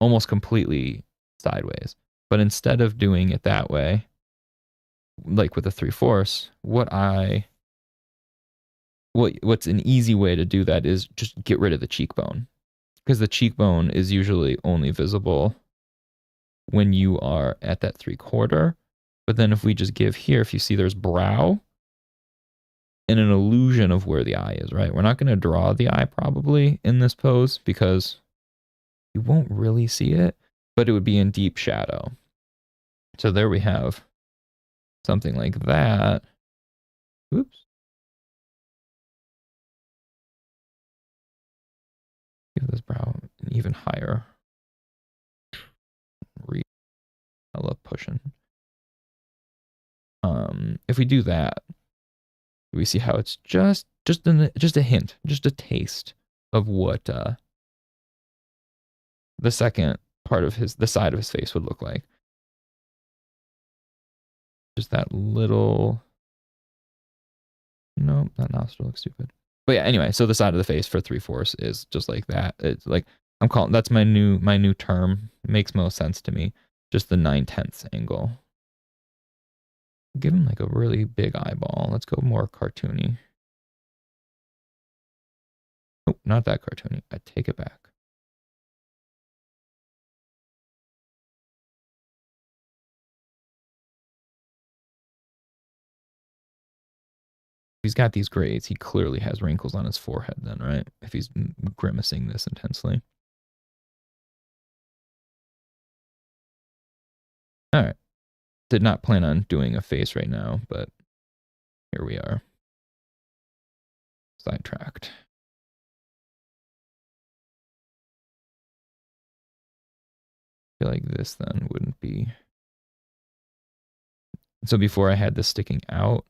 Almost completely sideways. But instead of doing it that way, like with a 3/4, what's an easy way to do that is just get rid of the cheekbone. Because the cheekbone is usually only visible when you are at that 3/4. But then if we just give here, if you see there's brow and an illusion of where the eye is, right? We're not going to draw the eye probably in this pose because you won't really see it, but it would be in deep shadow. So there we have something like that. Oops. Give this brow an even higher. I love pushing. If we do that, we see how it's just a hint, just a taste of what the second part of the side of his face would look like. Just that little. No, that nostril looks stupid. But yeah, anyway, so the side of the face for 3/4 is just like that. It's like I'm calling that's my new term. It makes most sense to me. Just the 9/10 angle. Give him like a really big eyeball. Let's go more cartoony. Oh, not that cartoony. I take it back. He's got these grades. He clearly has wrinkles on his forehead then, right? If he's grimacing this intensely. All right. Did not plan on doing a face right now, but here we are. Sidetracked. I feel like this then wouldn't be. So before I had this sticking out,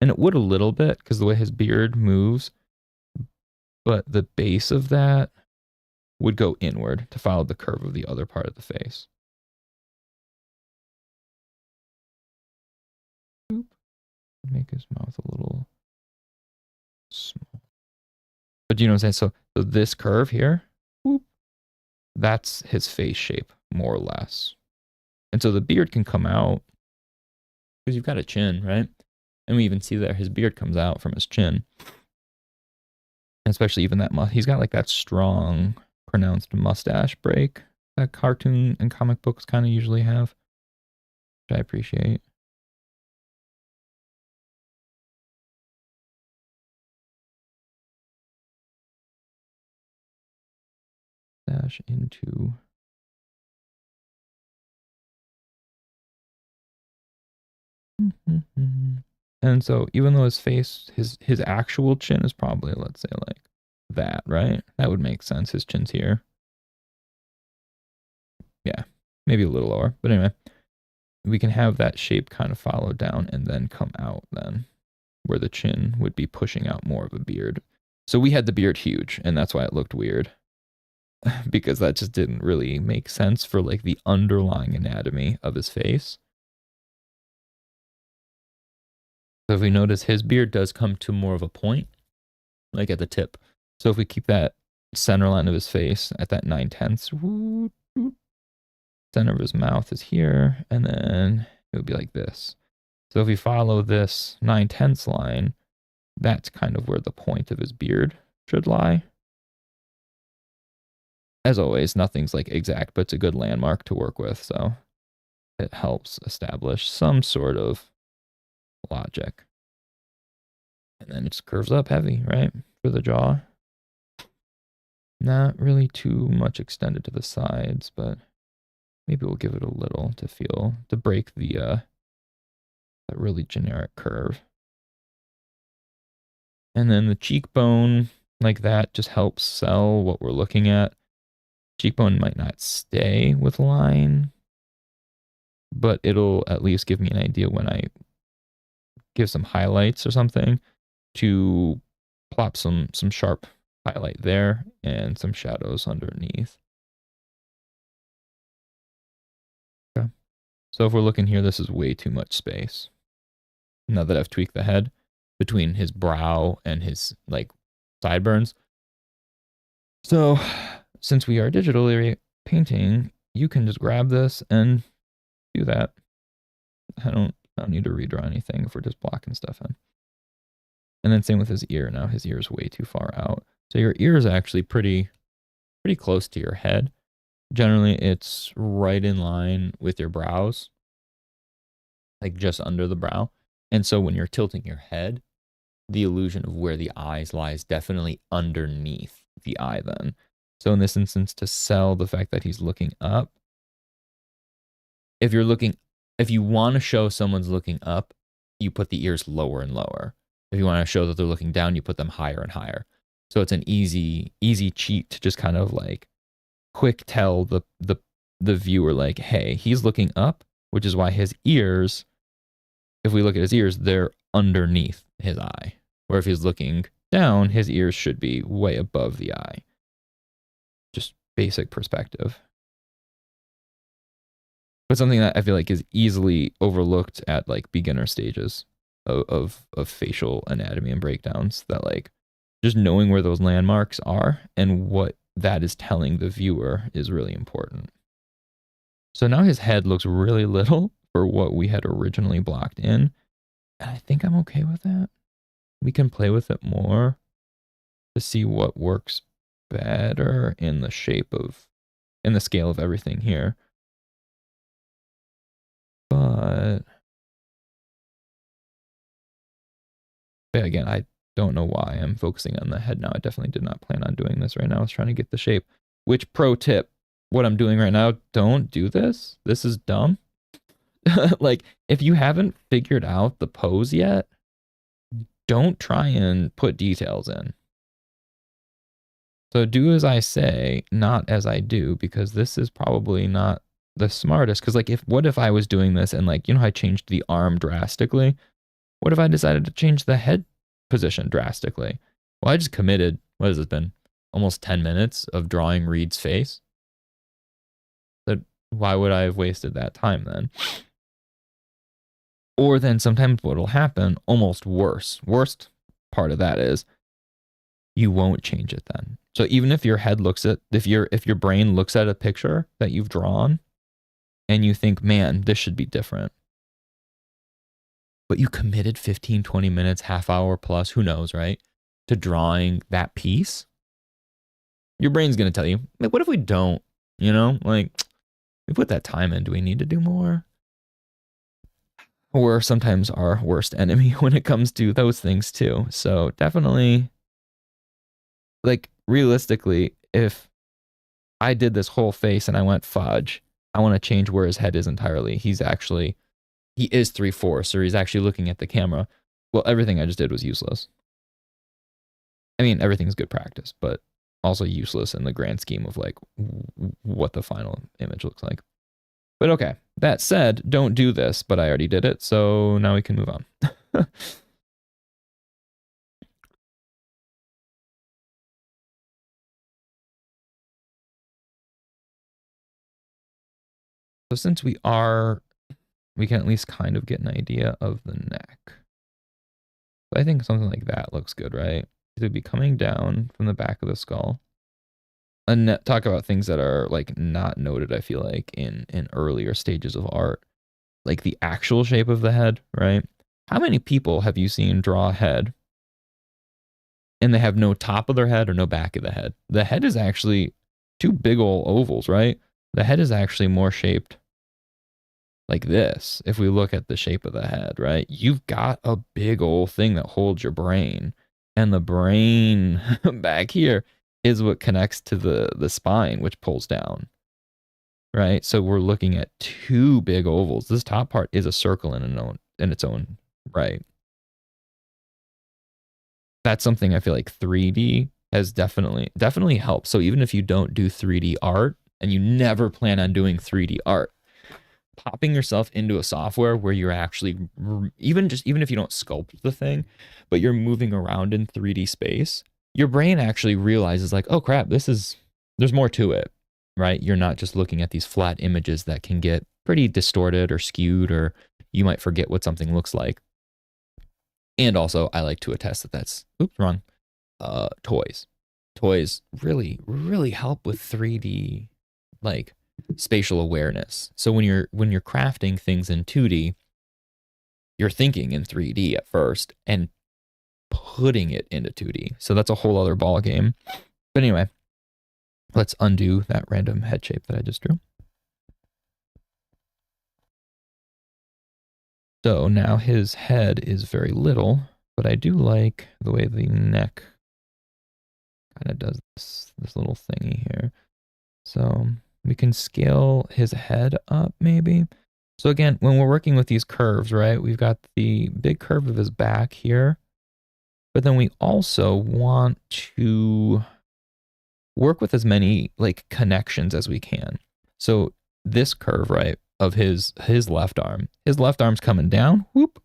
and it would a little bit because the way his beard moves, but the base of that would go inward to follow the curve of the other part of the face. Make his mouth a little small. But you know what I'm saying? So this curve here, whoop, that's his face shape, more or less. And so the beard can come out because you've got a chin, right? And we even see there his beard comes out from his chin. And especially even that, he's got like that strong, pronounced mustache break that cartoon and comic books kind of usually have, which I appreciate. Dash into and so even though his face, his actual chin is probably, let's say, like that, right? That would make sense. His chin's here. Yeah, maybe a little lower. But anyway, we can have that shape kind of follow down and then come out then, where the chin would be pushing out more of a beard. So we had the beard huge, and that's why it looked weird. Because that just didn't really make sense for like the underlying anatomy of his face. So if we notice, his beard does come to more of a point, like at the tip. So if we keep that center line of his face at that 9/10, center of his mouth is here, and then it would be like this. So if we follow this 9/10 line, that's kind of where the point of his beard should lie. As always, nothing's like exact, but it's a good landmark to work with, so it helps establish some sort of logic. And then it just curves up heavy, right, for the jaw. Not really too much extended to the sides, but maybe we'll give it a little to break the that really generic curve. And then the cheekbone, like that, just helps sell what we're looking at. Cheekbone might not stay with line, but it'll at least give me an idea when I give some highlights or something to plop some sharp highlight there and some shadows underneath. Okay. So if we're looking here, this is way too much space. Now that I've tweaked the head between his brow and his like sideburns. So since we are digitally painting, you can just grab this and do that. I don't need to redraw anything if we're just blocking stuff in. And then same with his ear. Now his ear is way too far out. So your ear is actually pretty close to your head. Generally, it's right in line with your brows, like just under the brow. And so when you're tilting your head, the illusion of where the eyes lies definitely underneath the eye then. So in this instance, to sell the fact that he's looking up, if you want to show someone's looking up, you put the ears lower and lower. If you want to show that they're looking down, you put them higher and higher. So it's an easy cheat to just kind of like quick tell the viewer like, hey, he's looking up, which is why his ears, if we look at his ears, they're underneath his eye. Where if he's looking down, his ears should be way above the eye. Just basic perspective. But something that I feel like is easily overlooked at like beginner stages of facial anatomy and breakdowns, that like just knowing where those landmarks are and what that is telling the viewer is really important. So now his head looks really little for what we had originally blocked in. And I think I'm okay with that. We can play with it more to see what works better in the in the scale of everything here. But again, I don't know why I'm focusing on the head now. I definitely did not plan on doing this right now. I was trying to get the shape. Which pro tip, what I'm doing right now, don't do this. This is dumb. Like, if you haven't figured out the pose yet, don't try and put details in. So do as I say, not as I do, because this is probably not the smartest. Because like, what if I was doing this and like, you know how I changed the arm drastically? What if I decided to change the head position drastically? Well, I just committed, what has this been? Almost 10 minutes of drawing Reed's face. That why would I have wasted that time then? Or then sometimes what'll happen, almost worst part of that is you won't change it then. So even if your head looks at, if your brain looks at a picture that you've drawn and you think, man, this should be different, but you committed 15, 20 minutes, half hour plus, who knows, right? To drawing that piece, your brain's going to tell you, like, what if we don't, you know, like we put that time in, do we need to do more? Or sometimes our worst enemy when it comes to those things too. So definitely, like, realistically, if I did this whole face and I went fudge, I want to change where his head is entirely. He is 3/4, or he's actually looking at the camera. Well, everything I just did was useless. I mean, everything's good practice, but also useless in the grand scheme of like what the final image looks like. But okay, that said, don't do this, but I already did it, so now we can move on. So since we can at least kind of get an idea of the neck. I think something like that looks good, right? It would be coming down from the back of the skull. And talk about things that are like not noted, I feel like, in earlier stages of art. Like the actual shape of the head, right? How many people have you seen draw a head and they have no top of their head or no back of the head? The head is actually two big old ovals, right? The head is actually more shaped like this. If we look at the shape of the head, right? You've got a big old thing that holds your brain. And the brain back here is what connects to the spine, which pulls down, right? So we're looking at two big ovals. This top part is a circle in its own right. That's something I feel like 3D has definitely helped. So even if you don't do 3D art and you never plan on doing 3D art, popping yourself into a software where you're actually even if you don't sculpt the thing, but you're moving around in 3D space, your brain actually realizes like, oh crap, there's more to it, right? You're not just looking at these flat images that can get pretty distorted or skewed, or you might forget what something looks like. And also, I like to attest that that's wrong. Toys. Toys really help with 3D like spatial awareness. So when you're crafting things in 2D, you're thinking in 3D at first and putting it into 2D. So that's a whole other ball game. But anyway, let's undo that random head shape that I just drew. So now his head is very little, but I do like the way the neck kind of does this little thingy here. So we can scale his head up maybe. So again, when we're working with these curves, right, we've got the big curve of his back here, but then we also want to work with as many like connections as we can. So this curve, right, of his left arm's coming down, whoop,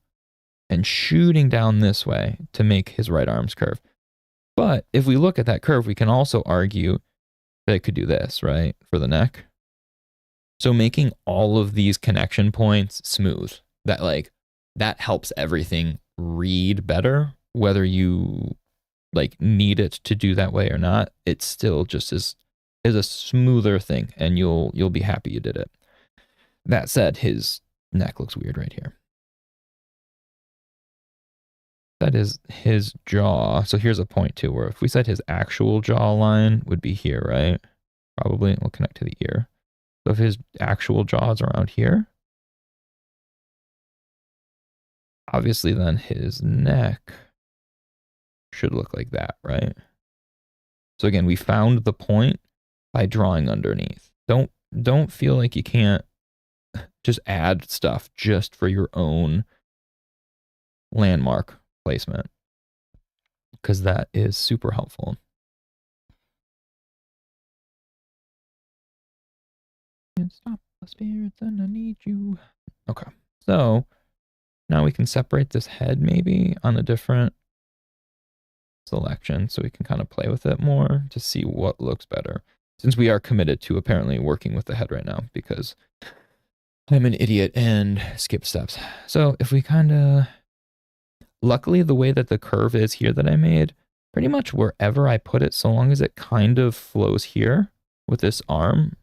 and shooting down this way to make his right arm's curve. But if we look at that curve, we can also argue that it could do this, right, for the neck. So making all of these connection points smooth, that helps everything read better, whether you like need it to do that way or not. It still just is a smoother thing, and you'll be happy you did it. That said, his neck looks weird right here. set his jaw, so here's a point too, where if we set his actual jawline would be here, right? Probably we'll connect to the ear. So if his actual jaw is around here, obviously then his neck should look like that, right? So again, we found the point by drawing underneath. Don't feel like you can't just add stuff just for your own landmark placement, because that is super helpful. Can't stop the spirits and I need you. Okay, so now we can separate this head maybe on a different selection so we can kind of play with it more to see what looks better. Since we are committed to apparently working with the head right now because I'm an idiot and skip steps. So if we kind of, luckily the way that the curve is here that I made, pretty much wherever I put it, so long as it kind of flows here with this arm,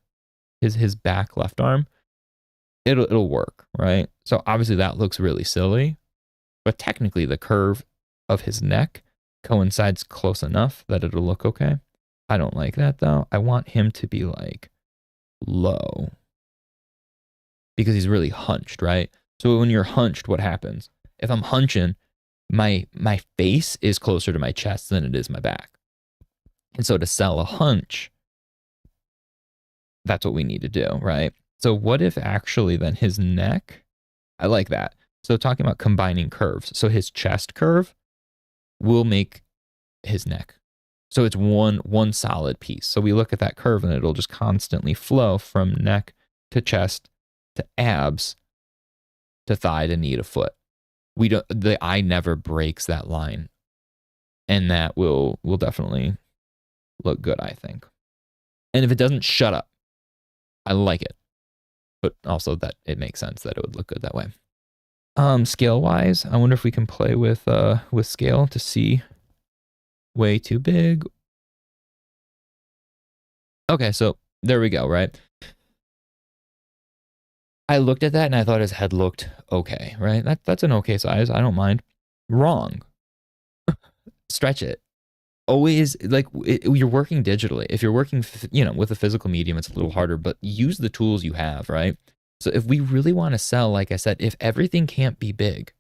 his back left arm, it'll work, right? So obviously that looks really silly, but technically the curve of his neck coincides close enough that it'll look okay. I don't like that though. I want him to be like low because he's really hunched, right? So when you're hunched, what happens? If I'm hunching, my face is closer to my chest than it is my back. And so to sell a hunch, that's what we need to do, right? So what if actually then his neck, I like that. So talking about combining curves. So his chest curve will make his neck. So it's one solid piece. So we look at that curve and it'll just constantly flow from neck to chest to abs to thigh to knee to foot. The eye never breaks that line. And that will definitely look good, I think. And if it doesn't, shut up. I like it. But also that it makes sense that it would look good that way. Scale wise, I wonder if we can play with scale to see. Way too big. Okay, so there we go, right? I looked at that and I thought his head looked okay, right? That's an okay size. I don't mind. Wrong. Stretch it. Always, like, you're working digitally. If you're working, with a physical medium, it's a little harder, but use the tools you have, right? So if we really want to sell, like I said, if everything can't be big,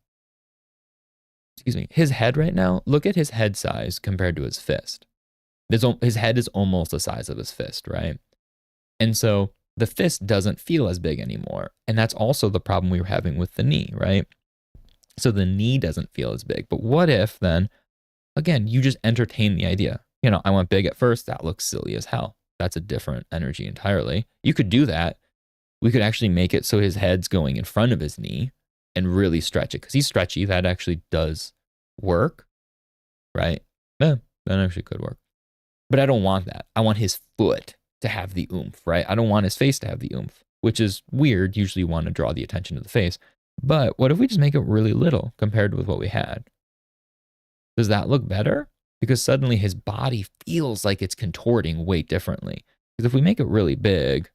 excuse me, his head right now, look at his head size compared to his fist. His head is almost the size of his fist, right? And so the fist doesn't feel as big anymore. And that's also the problem we were having with the knee, right? So the knee doesn't feel as big. But what if then, again, you just entertain the idea? I went big at first. That looks silly as hell. That's a different energy entirely. You could do that. We could actually make it so his head's going in front of his knee and really stretch it because he's stretchy. That actually does work, right? Yeah, that actually could work. But I don't want that. I want his foot to have the oomph, right? I don't want his face to have the oomph, which is weird. Usually you want to draw the attention to the face. But what if we just make it really little compared with what we had? Does that look better? Because suddenly his body feels like it's contorting way differently. Because if we make it really big,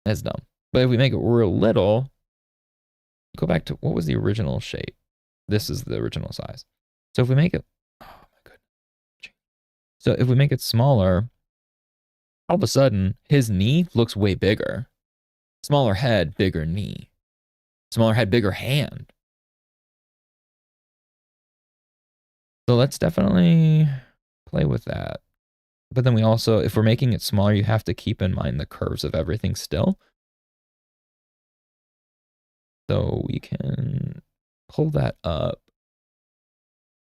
that's dumb. But if we make it real little, go back to what was the original shape? This is the original size. So if we make it, oh my goodness. So if we make it smaller, all of a sudden his knee looks way bigger. Smaller head, bigger knee. Smaller head, bigger hand. So let's definitely play with that. But then we also, if we're making it smaller, you have to keep in mind the curves of everything still. So we can pull that up.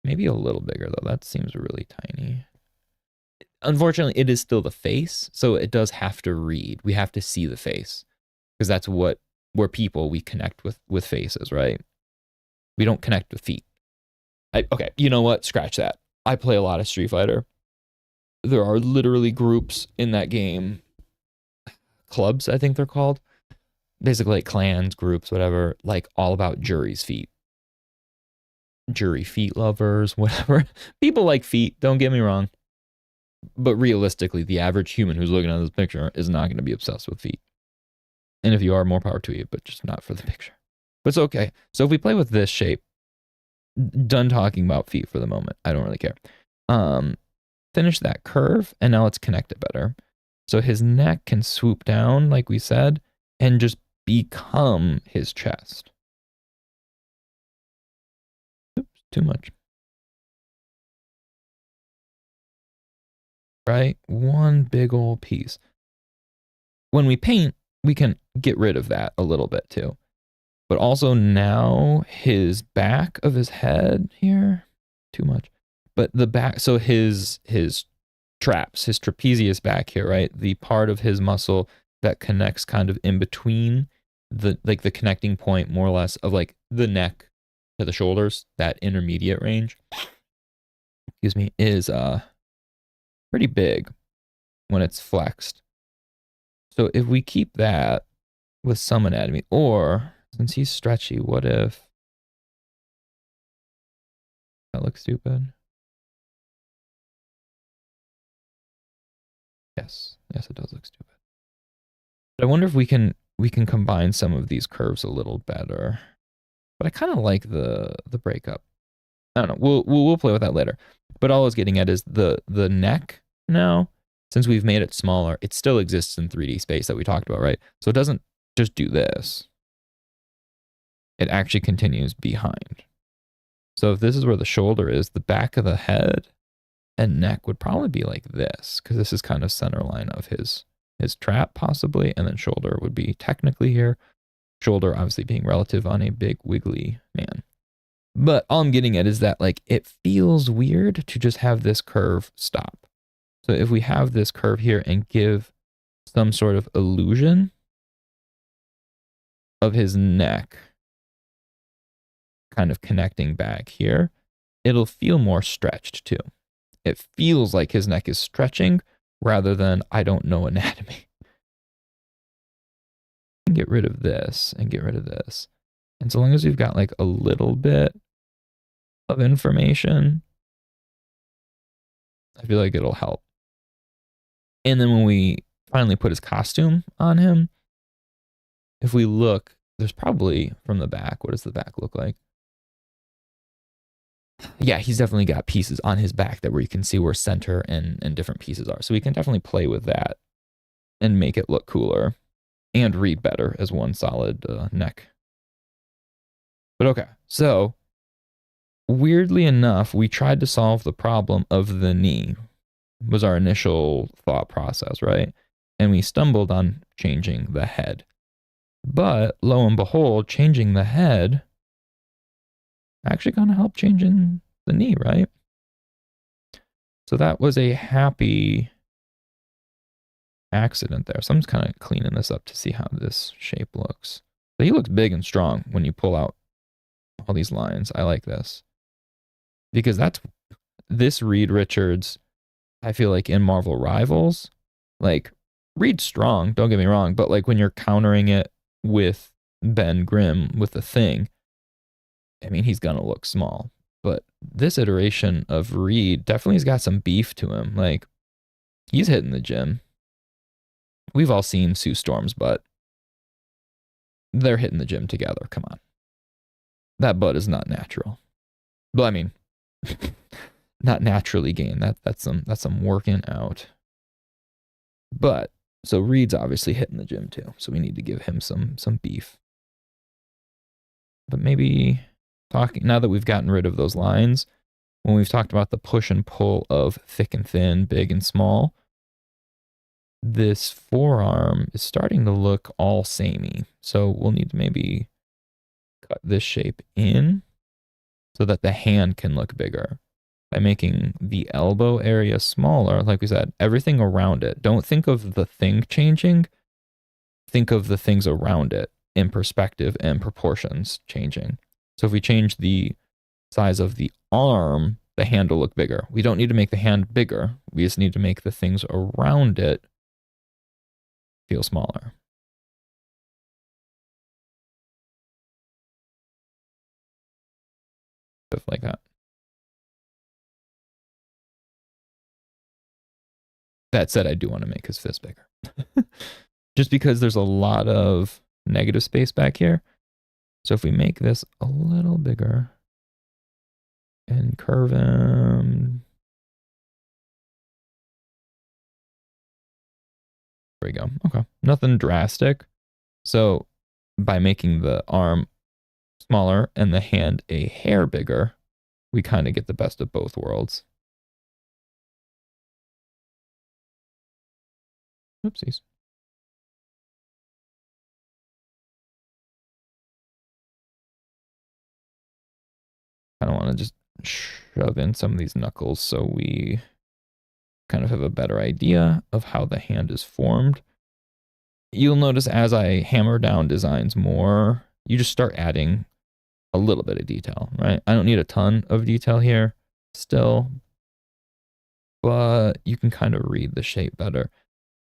Maybe a little bigger though. That seems really tiny. Unfortunately, it is still the face. So it does have to read. We have to see the face. Because that's where people, we connect with faces, right? We don't connect with feet. Okay, you know what? Scratch that. I play a lot of Street Fighter. There are literally groups in that game. Clubs, I think they're called. Basically like clans, groups, whatever. Like all about Jury's feet. Jury feet lovers, whatever. People like feet, don't get me wrong. But realistically, the average human who's looking at this picture is not going to be obsessed with feet. And if you are, more power to you, but just not for the picture. But it's okay. So if we play with this shape, done talking about feet for the moment. I don't really care. Finish that curve, and now let's connect it better. So his neck can swoop down, like we said, and just become his chest. Oops, too much. Right? One big old piece. When we paint, we can get rid of that a little bit too. But also now his back of his head here, too much. But the back, so his traps, his trapezius back here, right? The part of his muscle that connects kind of in between the connecting point more or less of like the neck to the shoulders, that intermediate range, excuse me, is pretty big when it's flexed. So if we keep that with some anatomy, or since he's stretchy, what if that looks stupid? Yes, it does look stupid. But I wonder if we can combine some of these curves a little better. But I kind of like the breakup. I don't know. We'll play with that later. But all I was getting at is the neck now, since we've made it smaller, it still exists in 3D space that we talked about, right? So it doesn't just do this. It actually continues behind. So if this is where the shoulder is, the back of the head and neck would probably be like this, because this is kind of center line of his trap possibly, and then shoulder would be technically here. Shoulder obviously being relative on a big wiggly man. But all I'm getting at is that like it feels weird to just have this curve stop. So if we have this curve here and give some sort of illusion of his neck kind of connecting back here, it'll feel more stretched too. It feels like his neck is stretching rather than I don't know anatomy. Get rid of this and get rid of this. And so long as we've got like a little bit of information, I feel like it'll help. And then when we finally put his costume on him, if we look, there's probably from the back, what does the back look like? Yeah, he's definitely got pieces on his back that where you can see where center and different pieces are. So we can definitely play with that and make it look cooler and read better as one solid neck. But okay, so weirdly enough, we tried to solve the problem of the knee, was our initial thought process, right? And we stumbled on changing the head. But lo and behold, changing the head actually going to help changing the knee, right? So that was a happy accident there. So I'm just kind of cleaning this up to see how this shape looks. So he looks big and strong when you pull out all these lines. I like this. Because that's this Reed Richards, I feel like in Marvel Rivals, like Reed's strong, don't get me wrong, but like when you're countering it with Ben Grimm with the Thing, I mean, he's gonna look small. But this iteration of Reed definitely has got some beef to him. Like, he's hitting the gym. We've all seen Sue Storm's butt. They're hitting the gym together. Come on. That butt is not natural. But I mean, not naturally gained. That's some working out. But so Reed's obviously hitting the gym too. So we need to give him some beef. But maybe now that we've gotten rid of those lines, when we've talked about the push and pull of thick and thin, big and small, this forearm is starting to look all samey. So we'll need to maybe cut this shape in so that the hand can look bigger by making the elbow area smaller. Like we said, everything around it. Don't think of the thing changing. Think of the things around it in perspective and proportions changing. So if we change the size of the arm, the hand will look bigger. We don't need to make the hand bigger. We just need to make the things around it feel smaller. Stuff like that. That said, I do want to make his fist bigger. Just because there's a lot of negative space back here. So if we make this a little bigger and curve him, there we go. Okay, nothing drastic. So by making the arm smaller and the hand a hair bigger, we kind of get the best of both worlds. Oopsies. Kind of want to just shove in some of these knuckles so we kind of have a better idea of how the hand is formed. You'll notice as I hammer down designs more, you just start adding a little bit of detail, right? I don't need a ton of detail here still, but you can kind of read the shape better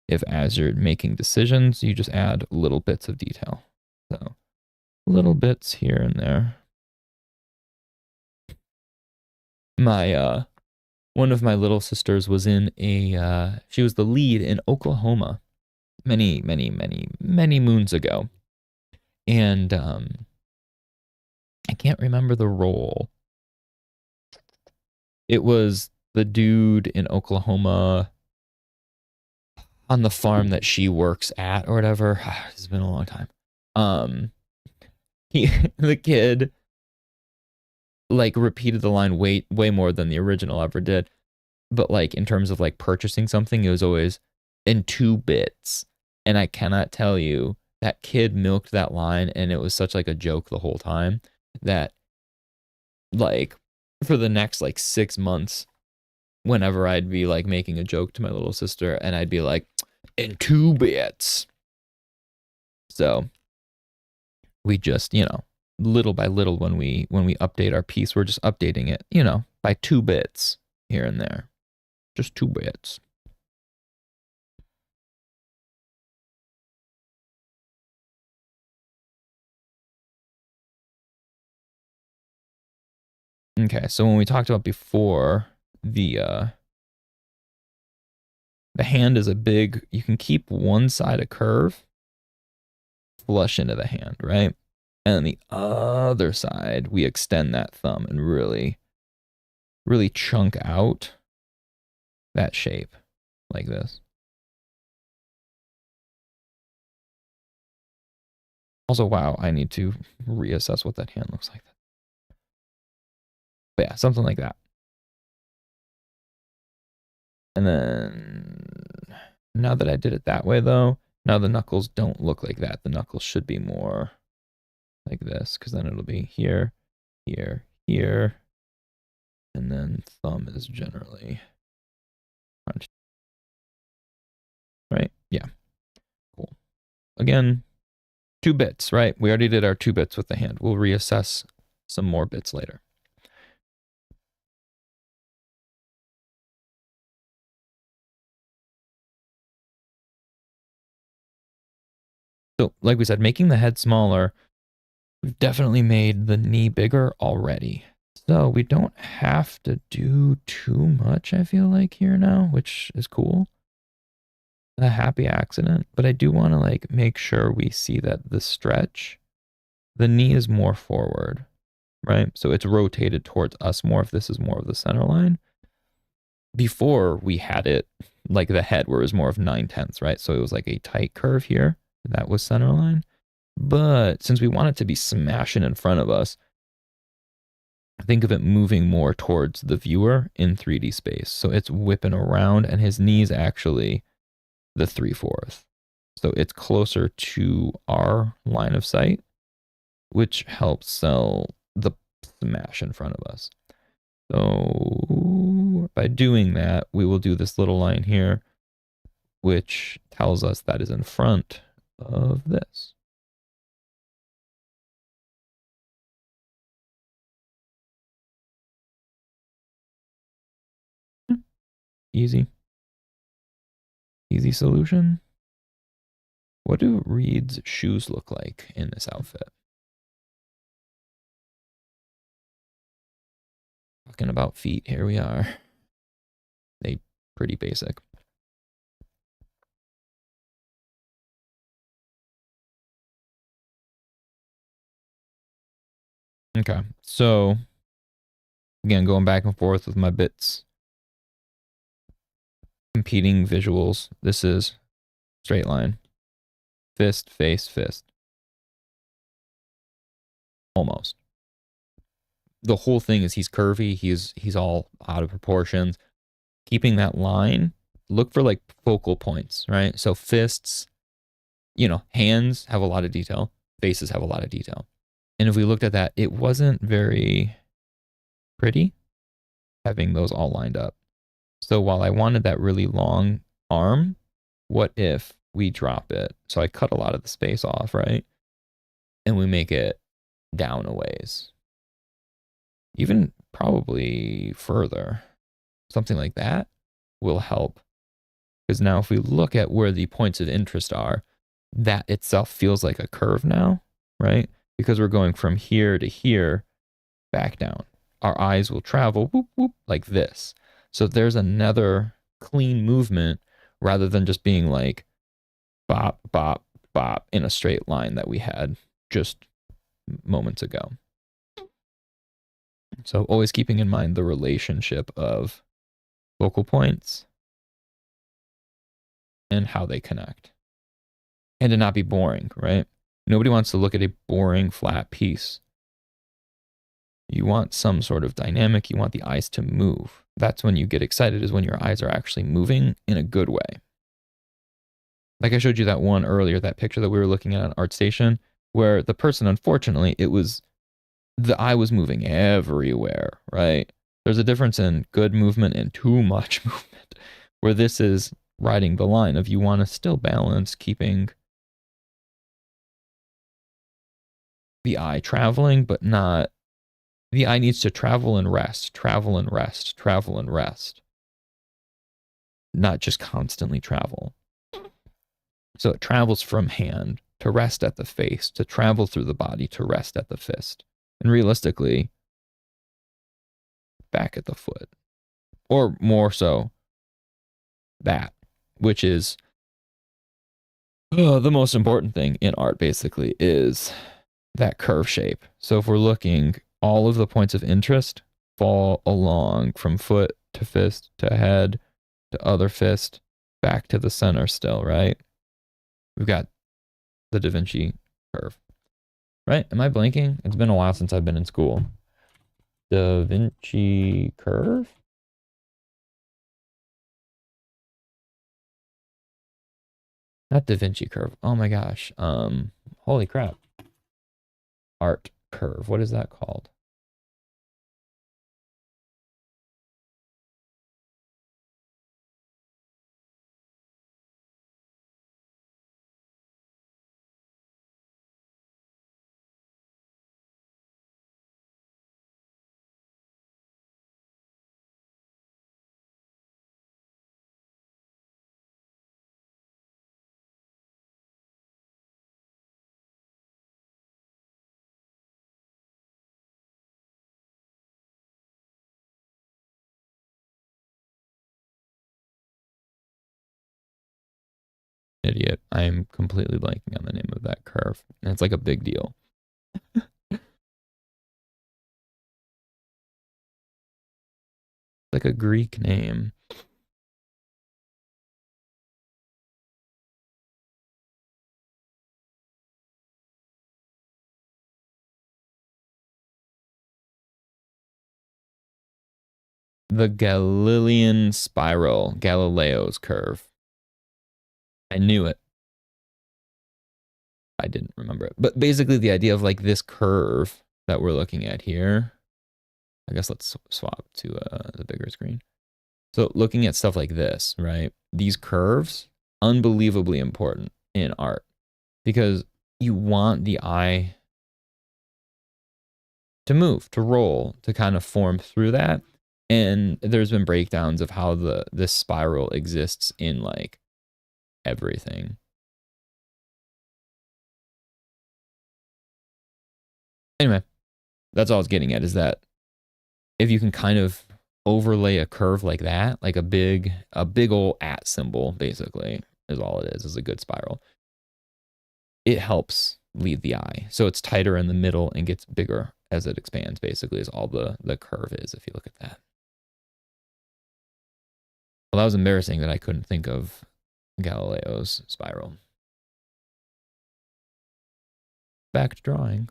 if as you're making decisions, you just add little bits of detail. So little bits here and there. My one of my little sisters was in she was the lead in Oklahoma many moons ago. And I can't remember the role. It was the dude in Oklahoma on the farm that she works at or whatever. It's been a long time. He the kid like repeated the line way more than the original ever did. But like in terms of like purchasing something, it was always in 2 bits. And I cannot tell you that kid milked that line, and it was such like a joke the whole time that like for the next like 6 months, whenever I'd be like making a joke to my little sister, and I'd be like, in 2 bits. So we just, little by little when we update our piece, we're just updating it, by 2 bits here and there. Just 2 bits. Okay, so when we talked about before, the hand is a big, you can keep one side a curve, flush into the hand, right? And then the other side, we extend that thumb and really, really chunk out that shape like this. Also, wow, I need to reassess what that hand looks like. But yeah, something like that. And then now that I did it that way though, now the knuckles don't look like that. The knuckles should be more like this, because then it'll be here, here, here. And then thumb is generally crunched. Right? Yeah. Cool. Again, 2 bits, right? We already did our 2 bits with the hand. We'll reassess some more bits later. So, like we said, making the head smaller, we've definitely made the knee bigger already. So we don't have to do too much, I feel like, here now, which is cool. A happy accident. But I do want to like make sure we see that the stretch, the knee is more forward, right? So it's rotated towards us more if this is more of the center line. Before we had it like the head where it was more of 9/10, right? So it was like a tight curve here. That was center line. But since we want it to be smashing in front of us, think of it moving more towards the viewer in 3D space. So it's whipping around, and his knee's actually the 3/4. So it's closer to our line of sight, which helps sell the smash in front of us. So by doing that, we will do this little line here, which tells us that is in front of this. Easy. Easy solution. What do Reed's shoes look like in this outfit? Talking about feet, here we are. They pretty basic. Okay, so again, going back and forth with my bits, competing visuals. This is straight line, fist, face, fist, almost. The whole thing is he's curvy. He's all out of proportions. Keeping that line, look for like focal points, right? So fists, hands have a lot of detail. Faces have a lot of detail. And if we looked at that, it wasn't very pretty having those all lined up. So while I wanted that really long arm, what if we drop it? So I cut a lot of the space off, right? And we make it down a ways. Even probably further. Something like that will help. Because now if we look at where the points of interest are, that itself feels like a curve now, right? Because we're going from here to here, back down. Our eyes will travel whoop, whoop, like this. So there's another clean movement rather than just being like bop, bop, bop in a straight line that we had just moments ago. So always keeping in mind the relationship of focal points and how they connect. And to not be boring, right? Nobody wants to look at a boring, flat piece. You want some sort of dynamic. You want the eyes to move. That's when you get excited, is when your eyes are actually moving in a good way. Like I showed you that one earlier, that picture that we were looking at on ArtStation, where the person, unfortunately, the eye was moving everywhere, right? There's a difference in good movement and too much movement, where this is riding the line of you want to still balance keeping the eye traveling, but not, the eye needs to travel and rest, travel and rest, travel and rest, not just constantly travel. So it travels from hand to rest at the face, to travel through the body to rest at the fist. And realistically, back at the foot. Or more so, that, which is the most important thing in art, basically, is that curve shape. So if we're looking, all of the points of interest fall along from foot to fist to head to other fist, back to the center still, right? We've got the Da Vinci curve. Right? Am I blanking? It's been a while since I've been in school. Da Vinci curve? Not Da Vinci curve. Oh my gosh. Holy crap. Art curve. What is that called? Idiot. I am completely blanking on the name of that curve. And it's like a big deal. Like a Greek name. The Galilean spiral, Galileo's curve. I knew it. I didn't remember it. But basically the idea of like this curve that we're looking at here, I guess let's swap to the bigger screen. So looking at stuff like this, right? These curves, unbelievably important in art because you want the eye to move, to roll, to kind of form through that. And there's been breakdowns of how this spiral exists in like everything. Anyway, that's all I was getting at, is that if you can kind of overlay a curve like that, like a big old at symbol, basically, is all it is a good spiral. It helps lead the eye. So it's tighter in the middle and gets bigger as it expands, basically, is all the curve is, if you look at that. Well, that was embarrassing that I couldn't think of Galileo's spiral. Back to drawing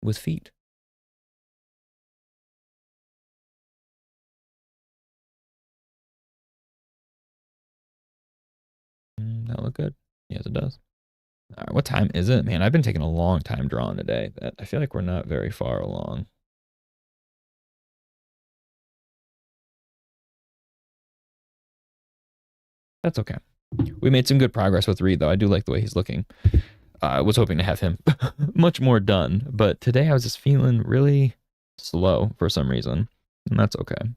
with feet. That look good? Yes, it does. All right, what time is it? Man, I've been taking a long time drawing today. I feel like we're not very far along. That's okay. We made some good progress with Reed, though. I do like the way he's looking. I was hoping to have him much more done, but today I was just feeling really slow for some reason, and that's okay.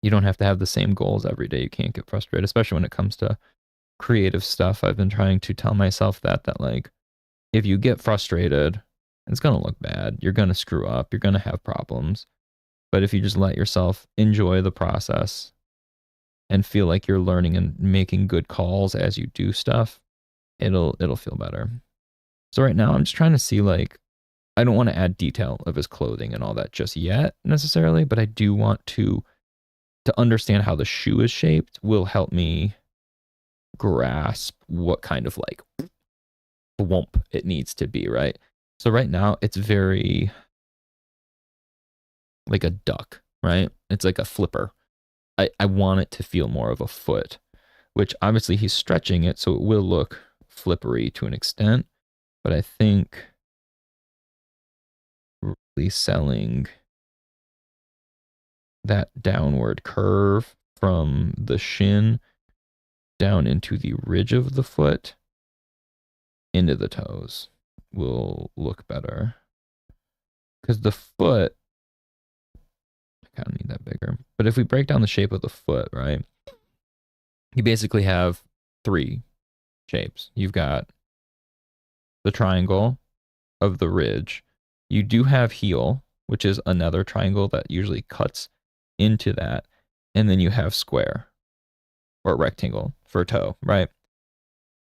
You don't have to have the same goals every day. You can't get frustrated, especially when it comes to creative stuff. I've been trying to tell myself that like, if you get frustrated, it's going to look bad. You're going to screw up. You're going to have problems. But if you just let yourself enjoy the process and feel like you're learning and making good calls as you do stuff, it'll feel better. So right now I'm just trying to see, like, I don't want to add detail of his clothing and all that just yet necessarily, but I do want to understand how the shoe is shaped will help me grasp what kind of like whomp it needs to be, right? So right now it's very like a duck, right? It's like a flipper. I want it to feel more of a foot, which obviously he's stretching it, so it will look flippery to an extent, but I think really selling that downward curve from the shin down into the ridge of the foot into the toes will look better. Because the foot, I kind of need that bigger. But if we break down the shape of the foot, right, you basically have three shapes. You've got the triangle of the ridge. You do have heel, which is another triangle that usually cuts into that. And then you have square or rectangle for toe, right?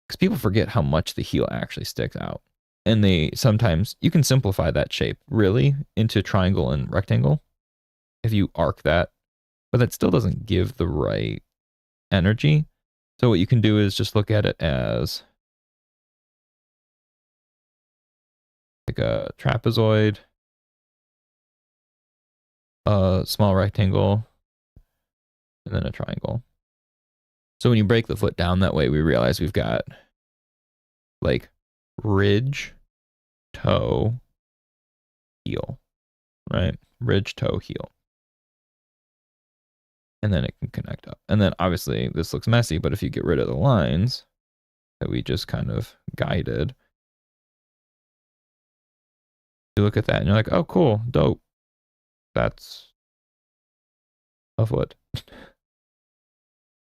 Because people forget how much the heel actually sticks out. And they sometimes, you can simplify that shape really into triangle and rectangle if you arc that, but that still doesn't give the right energy. So what you can do is just look at it as like a trapezoid, a small rectangle, and then a triangle. So when you break the foot down that way, we realize we've got like ridge, toe, heel, right? Ridge, toe, heel. And then it can connect up. And then obviously this looks messy, but if you get rid of the lines that we just kind of guided, you look at that and you're like, oh, cool, dope. That's a foot.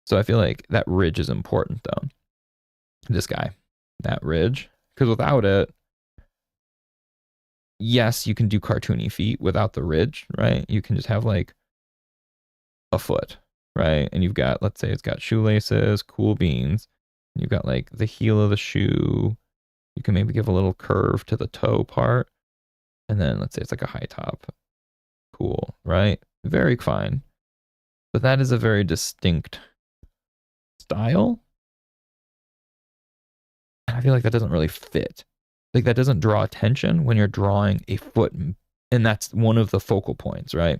So I feel like that ridge is important though. This guy, that ridge, because without it, yes, you can do cartoony feet without the ridge, right? You can just have like a foot, right? And you've got, let's say it's got shoelaces, cool beans. And you've got like the heel of the shoe. You can maybe give a little curve to the toe part. And then let's say it's like a high top. Cool, right? Very fine. But that is a very distinct style. I feel like that doesn't really fit. Like that doesn't draw attention when you're drawing a foot. And that's one of the focal points, right?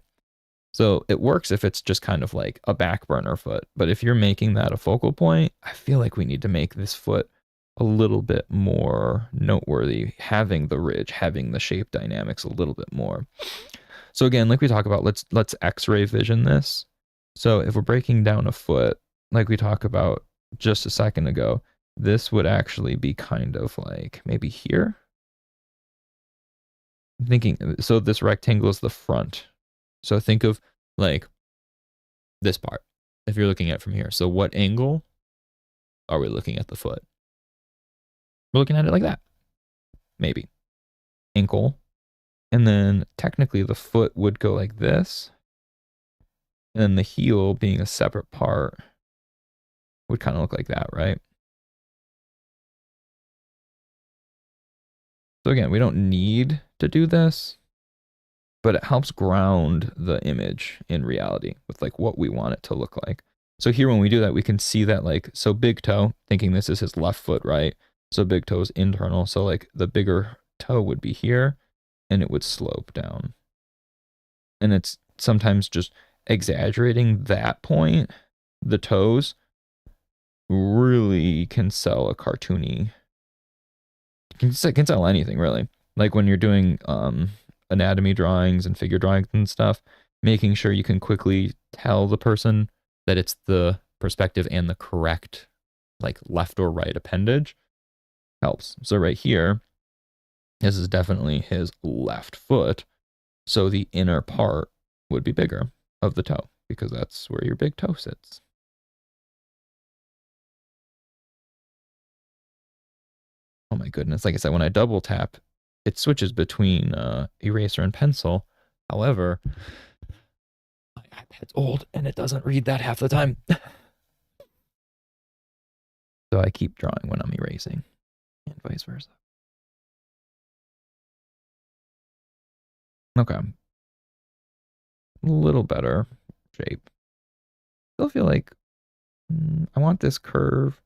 So it works if it's just kind of like a back burner foot. But if you're making that a focal point, I feel like we need to make this foot a little bit more noteworthy, having the ridge, having the shape dynamics a little bit more. So again, like we talk about, let's X-ray vision this. So if we're breaking down a foot, like we talked about just a second ago, this would actually be kind of like maybe here. I'm thinking, so this rectangle is the front. So think of like this part, if you're looking at it from here. So what angle are we looking at the foot? We're looking at it like that, maybe. Ankle. And then technically the foot would go like this. And then the heel being a separate part would kind of look like that, right? So again, we don't need to do this, but it helps ground the image in reality with like what we want it to look like. So here when we do that, we can see that like, so big toe, thinking this is his left foot, right? So big toe is internal. So like the bigger toe would be here and it would slope down. And it's sometimes just exaggerating that point, the toes, really can sell a cartoony, can sell anything really. Like when you're doing anatomy drawings and figure drawings and stuff, making sure you can quickly tell the person that it's the perspective and the correct like left or right appendage helps. So right here, this is definitely his left foot. So the inner part would be bigger of the toe because that's where your big toe sits. Oh my goodness. Like I said, when I double tap, it switches between eraser and pencil. However, my iPad's old and it doesn't read that half the time. So I keep drawing when I'm erasing and vice versa. Okay. A little better shape. Still feel like I want this curve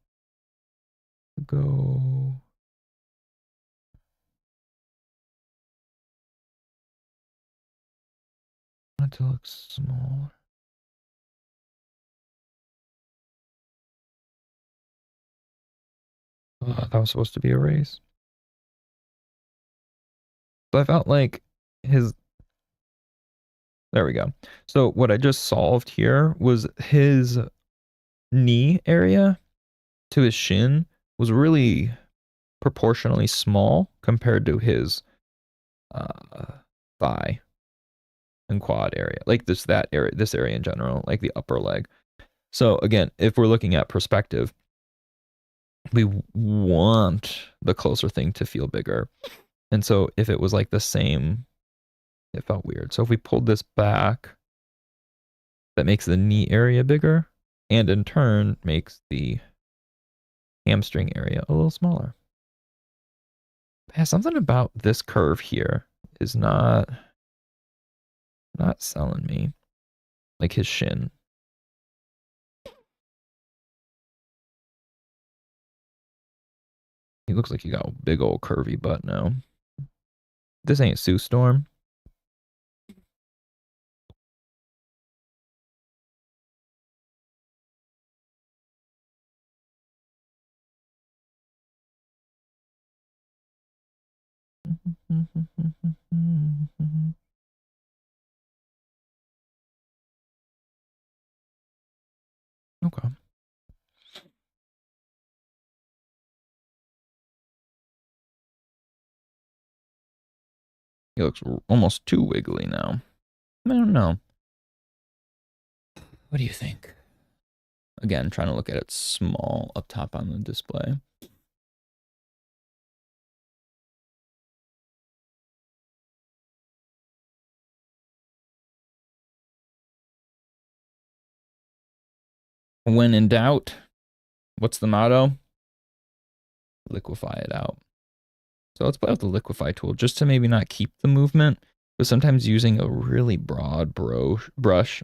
to go. I want it to look small. Oh, that was supposed to be a race. So I felt like his. There we go. So what I just solved here was his knee area to his shin was really proportionally small compared to his thigh and quad area, like that area, this area in general, like the upper leg. So again, if we're looking at perspective, we want the closer thing to feel bigger. And so if it was like the same, it felt weird. So if we pulled this back, that makes the knee area bigger and in turn makes the hamstring area a little smaller. Yeah, something about this curve here is not selling me. Like his shin. He looks like he got a big old curvy butt now. This ain't Sue Storm. Okay. He looks almost too wiggly now. I don't know. What do you think? Again, trying to look at it small up top on the display. When in doubt, what's the motto? Liquefy it out. So let's play with the liquefy tool just to maybe not keep the movement, but sometimes using a really broad brush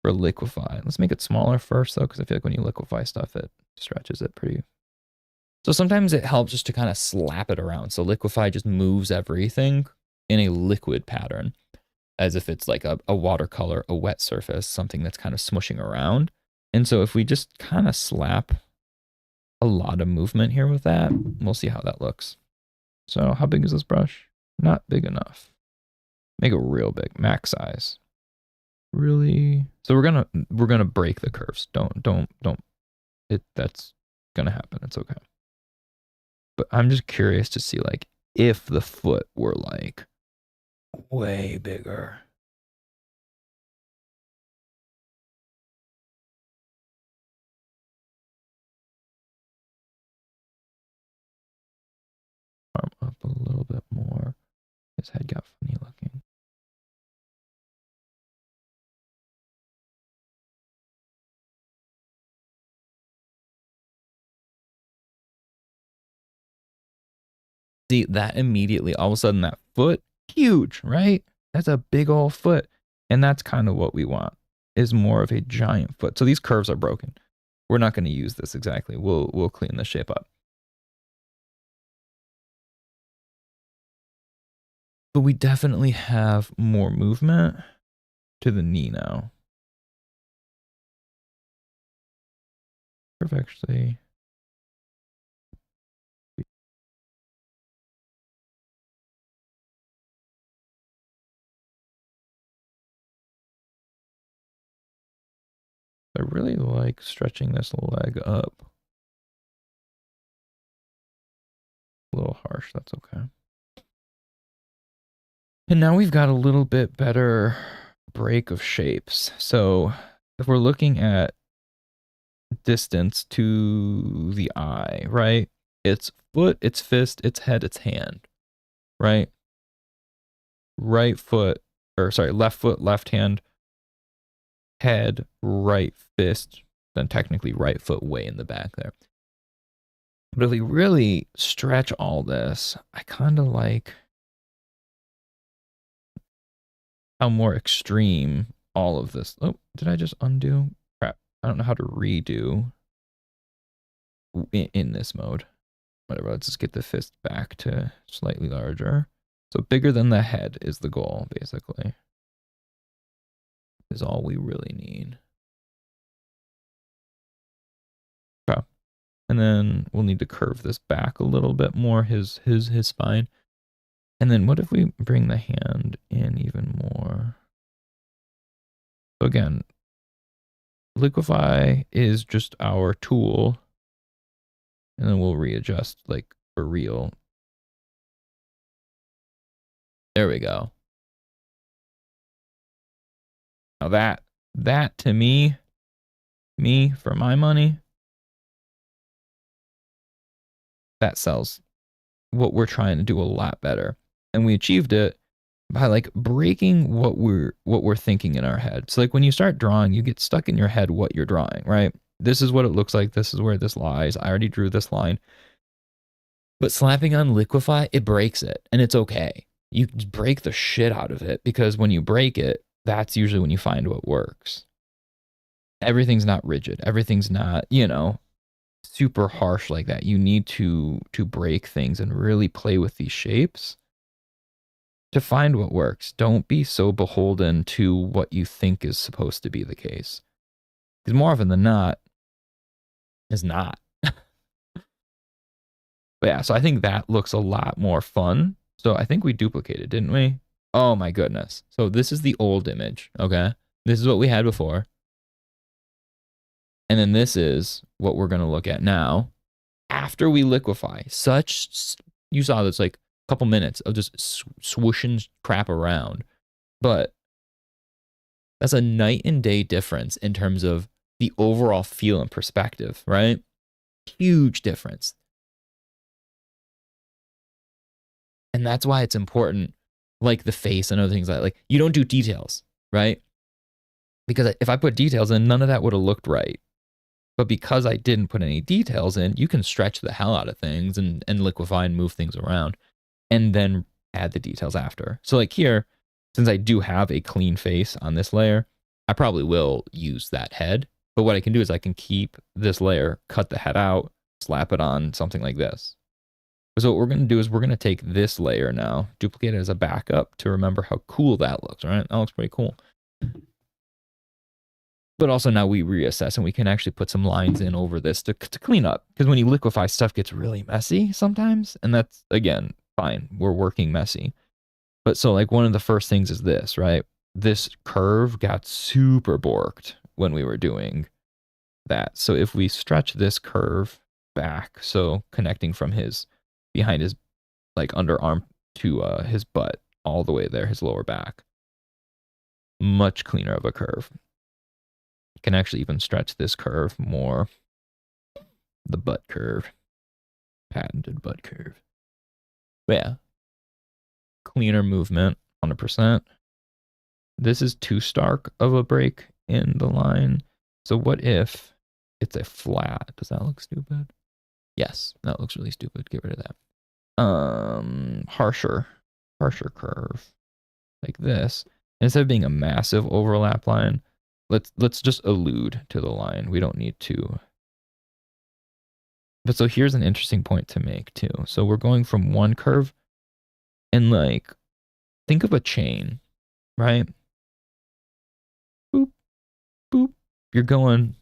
for liquefy. Let's make it smaller first though, because I feel like when you liquefy stuff, it stretches it pretty. So sometimes it helps just to kind of slap it around. So liquefy just moves everything in a liquid pattern, as if it's like a watercolor, a wet surface, something that's kind of smushing around. And so if we just kind of slap a lot of movement here with that, we'll see how that looks. So how big is this brush? Not big enough. Make it real big, max size. Really? So we're gonna break the curves. Don't. That's gonna happen. It's okay. But I'm just curious to see like if the foot were like way bigger. Arm up a little bit more. His head got funny looking. See, that immediately, all of a sudden, that foot, huge, right? That's a big old foot. And that's kind of what we want, is more of a giant foot. So these curves are broken. We're not going to use this exactly. We'll clean the shape up. But we definitely have more movement to the knee now. Curve actually. I really like stretching this leg up. A little harsh, that's okay. And now we've got a little bit better break of shapes. So if we're looking at distance to the eye, right? It's foot, it's fist, it's head, it's hand, right? Right foot, or sorry, left foot, left hand, head, right fist, then technically right foot way in the back there. But if we really stretch all this, I kind of like how more extreme all of this. Oh, did I just undo? Crap. I don't know how to redo in this mode. Whatever, let's just get the fist back to slightly larger. So bigger than the head is the goal, basically. Is all we really need. Okay. And then we'll need to curve this back a little bit more, his spine. And then what if we bring the hand in even more? So again, liquefy is just our tool. And then we'll readjust like for real. There we go. Now that to me for my money, that sells what we're trying to do a lot better. And we achieved it by like breaking what we're thinking in our head. So like when you start drawing, you get stuck in your head what you're drawing, right? This is what it looks like. This is where this lies. I already drew this line. But slapping on liquefy, it breaks it, and it's okay. You break the shit out of it, because when you break it, that's usually when you find what works. Everything's not rigid. Everything's not, super harsh like that. You need to break things and really play with these shapes to find what works. Don't be so beholden to what you think is supposed to be the case. Because more often than not, is not. But yeah, so I think that looks a lot more fun. So I think we duplicated, didn't we? Oh my goodness. So this is the old image, okay? This is what we had before. And then this is what we're going to look at now after we liquefy. You saw this like a couple minutes of just swooshing crap around. But that's a night and day difference in terms of the overall feel and perspective, right? Huge difference. And that's why it's important, like the face and other things like you don't do details, right? Because if I put details in, none of that would have looked right. But because I didn't put any details in, you can stretch the hell out of things and liquefy and move things around and then add the details after. So like here, since I do have a clean face on this layer, I probably will use that head. But what I can do is I can keep this layer, cut the head out, slap it on something like this. So what we're going to do is we're going to take this layer now, duplicate it as a backup to remember how cool that looks, right? That looks pretty cool. But also now we reassess and we can actually put some lines in over this to clean up. Because when you liquefy, stuff gets really messy sometimes. And that's, again, fine. We're working messy. But so like one of the first things is this, right? This curve got super borked when we were doing that. So if we stretch this curve back, so connecting from behind his like underarm to his butt all the way there, his lower back, much cleaner of a curve. Can actually even stretch this curve more. The butt curve. Patented butt curve. But yeah. Cleaner movement, 100%. This is too stark of a break in the line. So what if it's a flat? Does that look stupid? Yes, that looks really stupid. Get rid of that. harsher curve like this. And instead of being a massive overlap line, let's just allude to the line. We don't need to. But so here's an interesting point to make too. So we're going from one curve and like, think of a chain, right? Boop, boop. You're going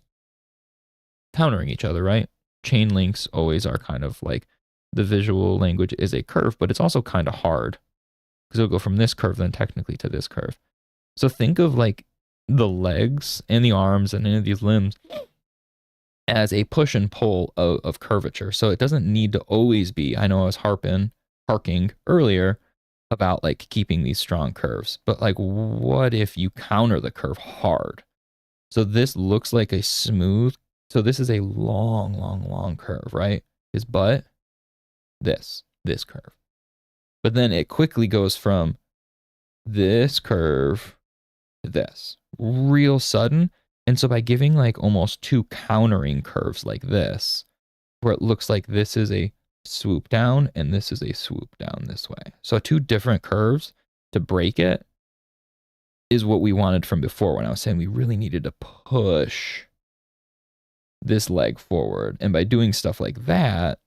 countering each other, right? Chain links always are kind of like, the visual language is a curve, but it's also kind of hard because it'll go from this curve then technically to this curve. So think of like the legs and the arms and any of these limbs as a push and pull of curvature. So it doesn't need to always be, I know I was harking earlier about like keeping these strong curves, but like what if you counter the curve hard? So this looks like a smooth, so this is a long curve, right? His butt, this curve. But then it quickly goes from this curve to this, real sudden. And so by giving like almost two countering curves like this, where it looks like this is a swoop down and this is a swoop down this way. So two different curves to break it is what we wanted from before when I was saying we really needed to push this leg forward. And by doing stuff like that,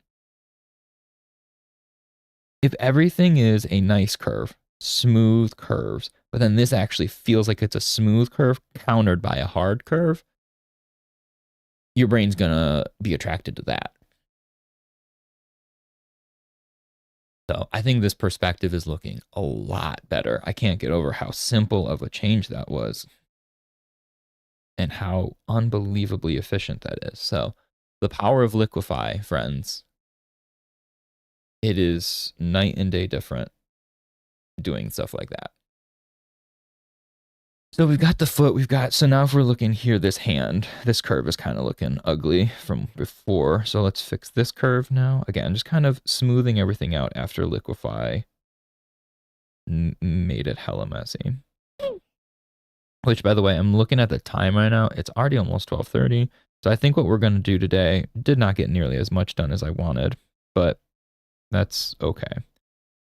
if everything is a nice curve, smooth curves, but then this actually feels like it's a smooth curve countered by a hard curve, your brain's gonna be attracted to that. So I think this perspective is looking a lot better. I can't get over how simple of a change that was and how unbelievably efficient that is. So the power of Liquify, friends, it is night and day different doing stuff like that. So we've got the foot, so now if we're looking here, this hand, this curve is kind of looking ugly from before. So let's fix this curve now. Again, just kind of smoothing everything out after Liquify made it hella messy. Which, by the way, I'm looking at the time right now. It's already almost 12:30. So I think what we're going to do today did not get nearly as much done as I wanted, but that's okay.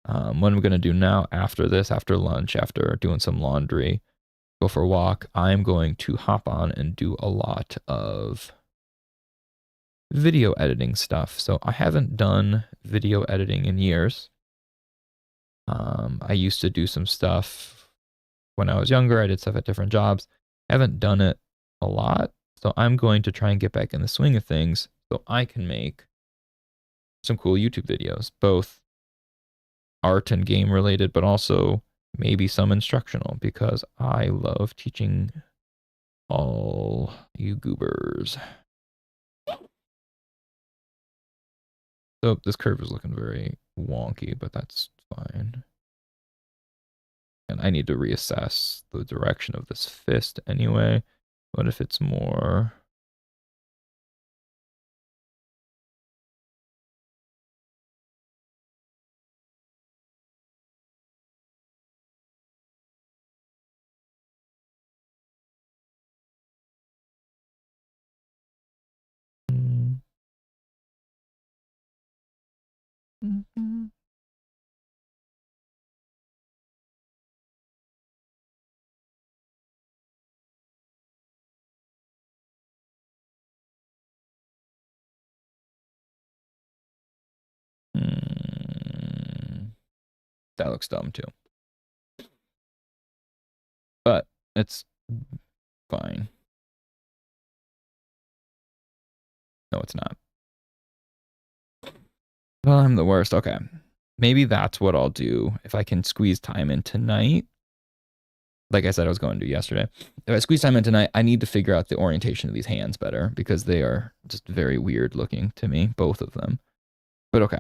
What I'm going to do now after this, after lunch, after doing some laundry, go for a walk, I'm going to hop on and do a lot of video editing stuff. So I haven't done video editing in years. I used to do some stuff when I was younger. I did stuff at different jobs. I haven't done it a lot. So I'm going to try and get back in the swing of things so I can make some cool YouTube videos, both art and game related, but also maybe some instructional, because I love teaching all you goobers. So this curve is looking very wonky, but that's fine. And I need to reassess the direction of this fist anyway. What if it's more... Mm-hmm. That looks dumb too. But it's fine. No, it's not. Well, I'm the worst. Okay. Maybe that's what I'll do if I can squeeze time in tonight. Like I said, I was going to do yesterday. If I squeeze time in tonight, I need to figure out the orientation of these hands better because they are just very weird looking to me, both of them. But okay.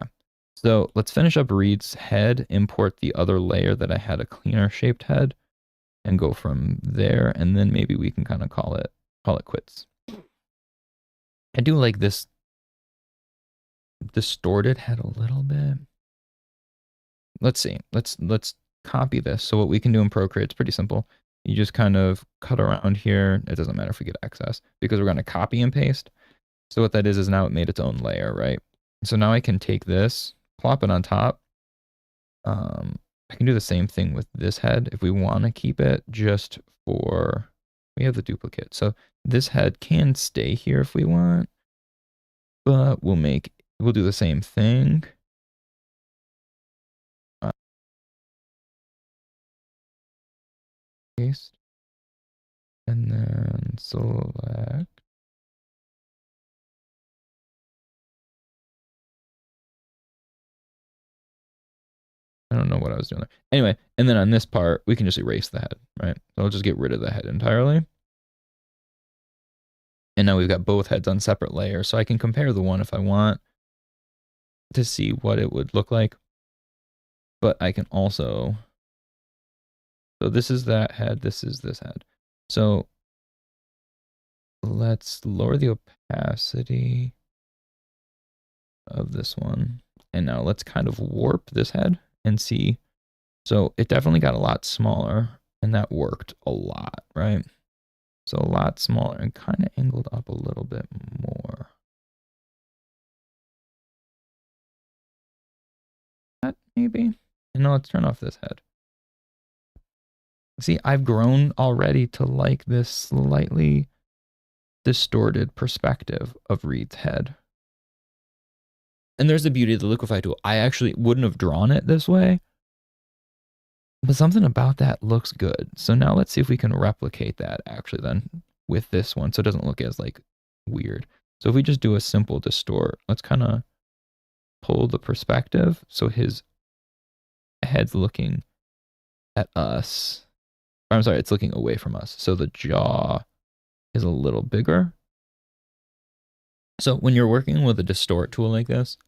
So let's finish up Reed's head, import the other layer that I had a cleaner shaped head, and go from there. And then maybe we can kind of call it quits. I do like this distorted head a little bit. Let's see. Let's copy this. So what we can do in Procreate, it's pretty simple. You just kind of cut around here. It doesn't matter if we get excess because we're going to copy and paste. So what that is now it made its own layer, right? So now I can take this, plop it on top. I can do the same thing with this head if we want to keep it just for, we have the duplicate. So this head can stay here if we want, but we'll do the same thing. Paste. And then select. I don't know what I was doing there. Anyway, and then on this part, we can just erase the head, right? So I'll just get rid of the head entirely. And now we've got both heads on separate layers. So I can compare the one if I want to see what it would look like. But I can also, so this is that head, this is this head. So let's lower the opacity of this one. And now let's kind of warp this head and see. So it definitely got a lot smaller, and that worked a lot, right? So a lot smaller and kind of angled up a little bit more. That maybe. And now let's turn off this head. See, I've grown already to like this slightly distorted perspective of Reed's head. And there's the beauty of the liquify tool. I actually wouldn't have drawn it this way, but something about that looks good. So now let's see if we can replicate that actually then with this one so it doesn't look as like weird. So if we just do a simple distort, let's kind of pull the perspective so his head's looking at us. I'm sorry, it's looking away from us. So the jaw is a little bigger. So when you're working with a distort tool like this,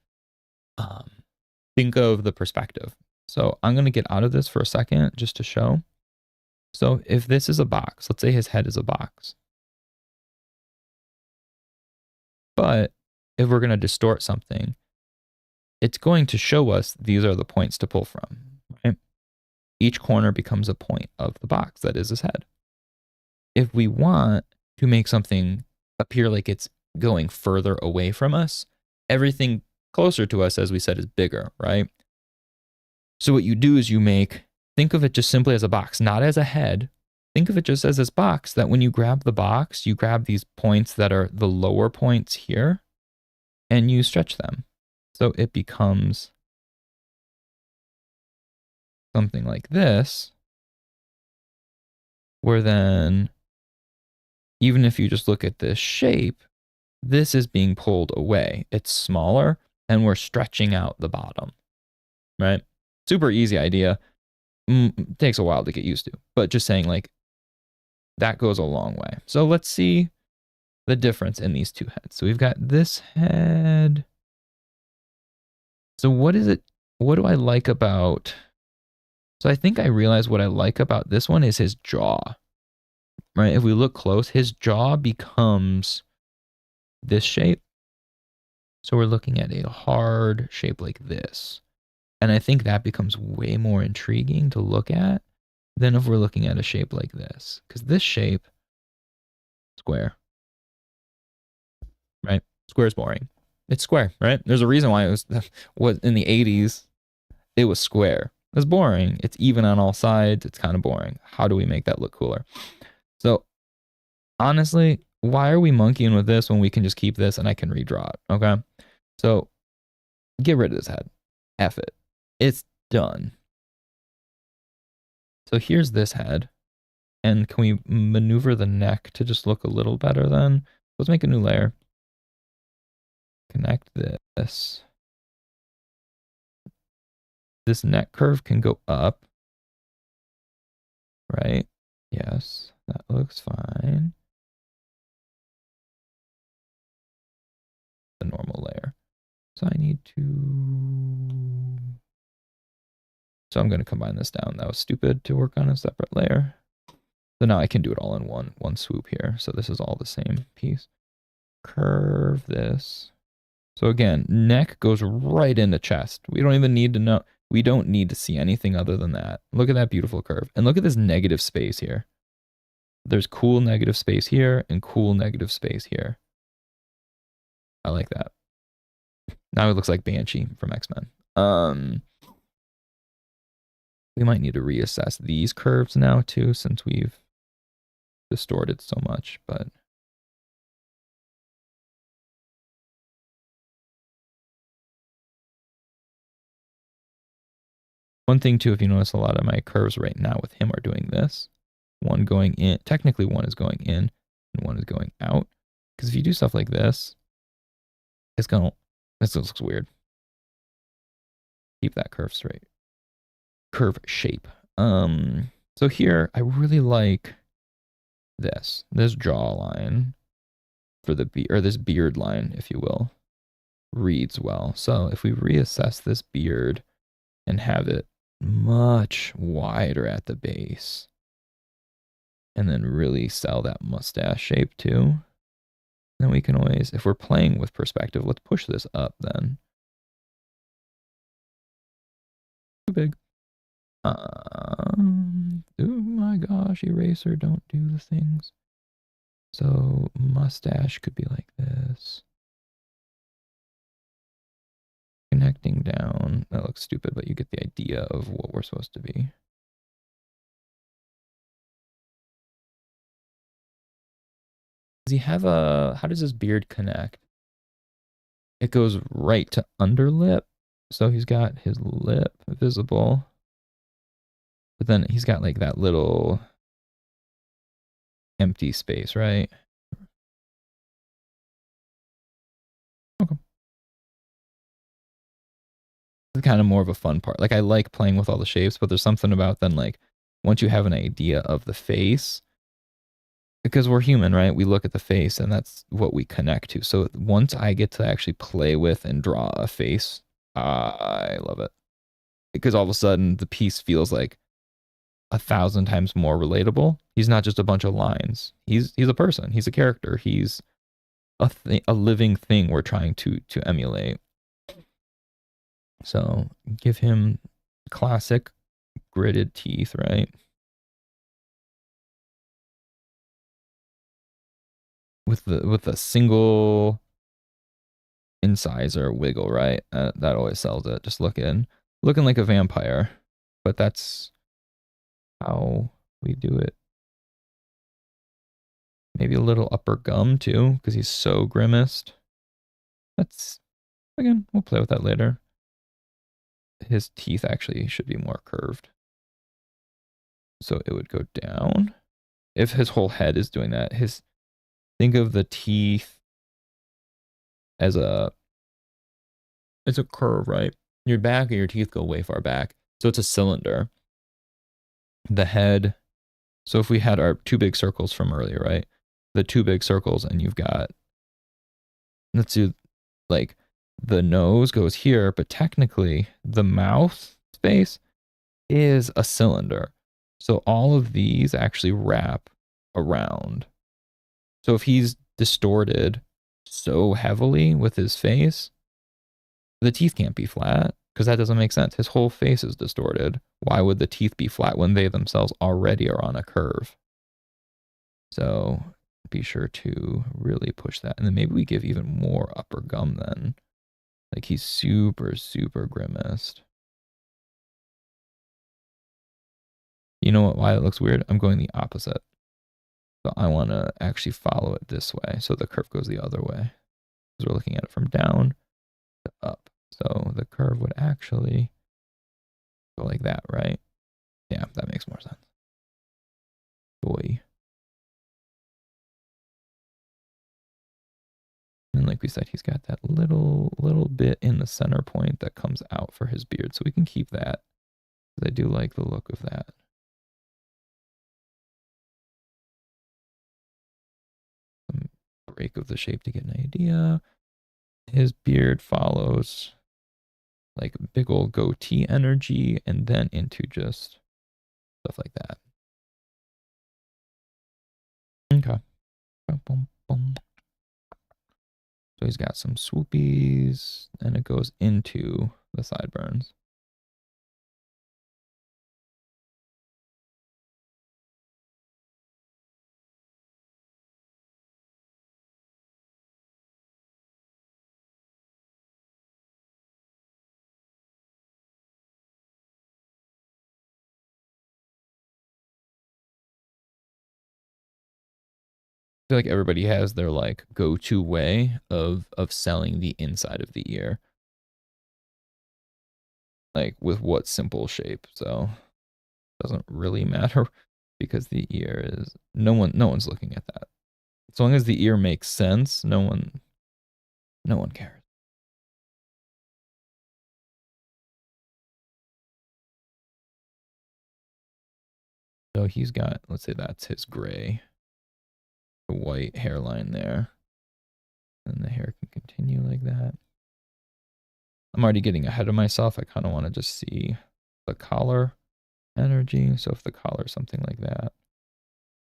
think of the perspective. So I'm going to get out of this for a second just to show. So if this is a box, let's say his head is a box. But if we're going to distort something, it's going to show us these are the points to pull from, right? Each corner becomes a point of the box that is his head. If we want to make something appear like it's going further away from us, everything closer to us, as we said, is bigger, right? So what you do is think of it just simply as a box, not as a head. Think of it just as this box that when you grab the box, you grab these points that are the lower points here and you stretch them. So it becomes something like this, where then even if you just look at this shape, this is being pulled away. It's smaller and we're stretching out the bottom, right? Super easy idea. Takes a while to get used to, but just saying like that goes a long way. So let's see the difference in these two heads. So we've got this head. So what is it? What do I like about? So I think I realize what I like about this one is his jaw, right? If we look close, his jaw becomes this shape. So we're looking at a hard shape like this. And I think that becomes way more intriguing to look at than if we're looking at a shape like this. Because this shape, square, right? Square is boring. It's square, right? There's a reason why it was in the 80s, it was square. It's boring. It's even on all sides. It's kind of boring. How do we make that look cooler? So honestly, why are we monkeying with this when we can just keep this and I can redraw it? Okay. So get rid of this head. F it. It's done. So here's this head. And can we maneuver the neck to just look a little better then? Let's make a new layer. Connect this. This neck curve can go up. Right? Yes, that looks fine. The normal layer. So I need to... So I'm going to combine this down. That was stupid to work on a separate layer. So now I can do it all in one swoop here. So this is all the same piece. Curve this. So again, neck goes right into chest. We don't even need to know. We don't need to see anything other than that. Look at that beautiful curve. And look at this negative space here. There's cool negative space here and cool negative space here. I like that. Now it looks like Banshee from X-Men. Um, we might need to reassess these curves now too, since we've distorted so much, but one thing too, if you notice, a lot of my curves right now with him are doing this. One going in, technically one is going in and one is going out. Because if you do stuff like this, it's gonna, this looks weird. Keep that curve straight. Curve shape. So here I really like this jawline for the or this beard line, if you will, reads well. So if we reassess this beard and have it much wider at the base, and then really sell that mustache shape too, then we can always, if we're playing with perspective, let's push this up then. Too big. Oh my gosh, eraser, don't do the things. So mustache could be like this. Connecting down. That looks stupid, but you get the idea of what we're supposed to be. Does he have a, how does his beard connect? It goes right to underlip. So he's got his lip visible. But then he's got like that little empty space, right? Okay. It's kind of more of a fun part. Like I like playing with all the shapes, but there's something about then like once you have an idea of the face, because we're human, right? We look at the face and that's what we connect to. So once I get to actually play with and draw a face, I love it. Because all of a sudden the piece feels like 1,000 times more relatable. He's not just a bunch of lines. He's a person. He's a character. He's a living thing we're trying to emulate. So give him classic gritted teeth, right? With the single incisor wiggle, right? That always sells it. Just looking like a vampire, but that's how we do it. Maybe a little upper gum too, because he's so grimaced. That's, again, we'll play with that later. His teeth actually should be more curved. So it would go down. If his whole head is doing that, think of the teeth as it's a curve, right? Your back and your teeth go way far back. So it's a cylinder. The head, so if we had our two big circles from earlier, right? The two big circles, and you've got, let's do like the nose goes here, but technically the mouth space is a cylinder. So all of these actually wrap around. So if he's distorted so heavily with his face, the teeth can't be flat because that doesn't make sense. His whole face is distorted. Why would the teeth be flat when they themselves already are on a curve? So be sure to really push that. And then maybe we give even more upper gum then. Like he's super, super grimaced. You know what? Why it looks weird? I'm going the opposite. So I want to actually follow it this way. So the curve goes the other way. Because we're looking at it from down to up. So the curve would actually go like that, right? Yeah, that makes more sense. Boy. And like we said, he's got that little bit in the center point that comes out for his beard. So we can keep that. Because I do like the look of that. Some break of the shape to get an idea. His beard follows like big old goatee energy and then into just stuff like that. Okay. Boom, boom, boom. So he's got some swoopies and it goes into the sideburns. feel like everybody has their like go-to way of selling the inside of the ear, like with what simple shape. So it doesn't really matter because the ear is no one's looking at that. As long as the ear makes sense, no one cares. So he's got, let's say that's his gray, the white hairline there, and the hair can continue like that. I'm already getting ahead of myself. I kind of want to just see the collar energy. So if the collar is something like that,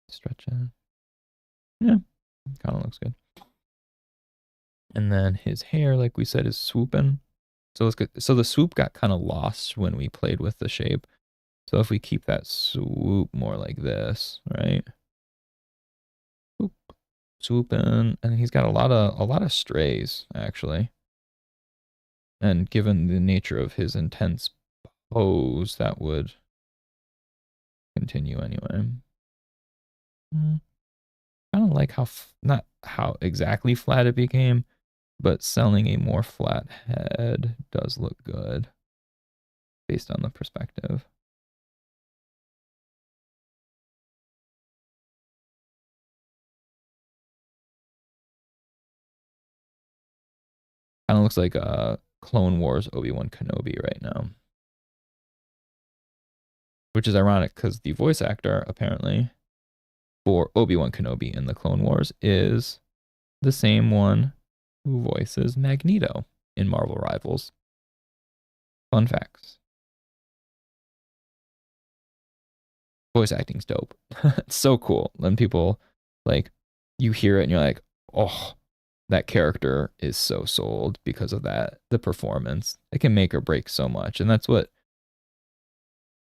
stretch it. Yeah, kind of looks good. And then his hair, like we said, is swooping. So let's get, so the swoop got kind of lost when we played with the shape. So if we keep that swoop more like this, right? Swoop, swooping, and he's got a lot of strays actually. And given the nature of his intense pose, that would continue anyway. Kind of like how not how exactly flat it became, but selling a more flat head does look good based on the perspective. Kind of looks like Clone Wars Obi-Wan Kenobi right now. Which is ironic because the voice actor apparently for Obi-Wan Kenobi in the Clone Wars is the same one who voices Magneto in Marvel Rivals. Fun facts. Voice acting's dope. It's so cool. When people like you hear it and you're like, oh, that character is so sold because of that. The performance. It can make or break so much. And that's what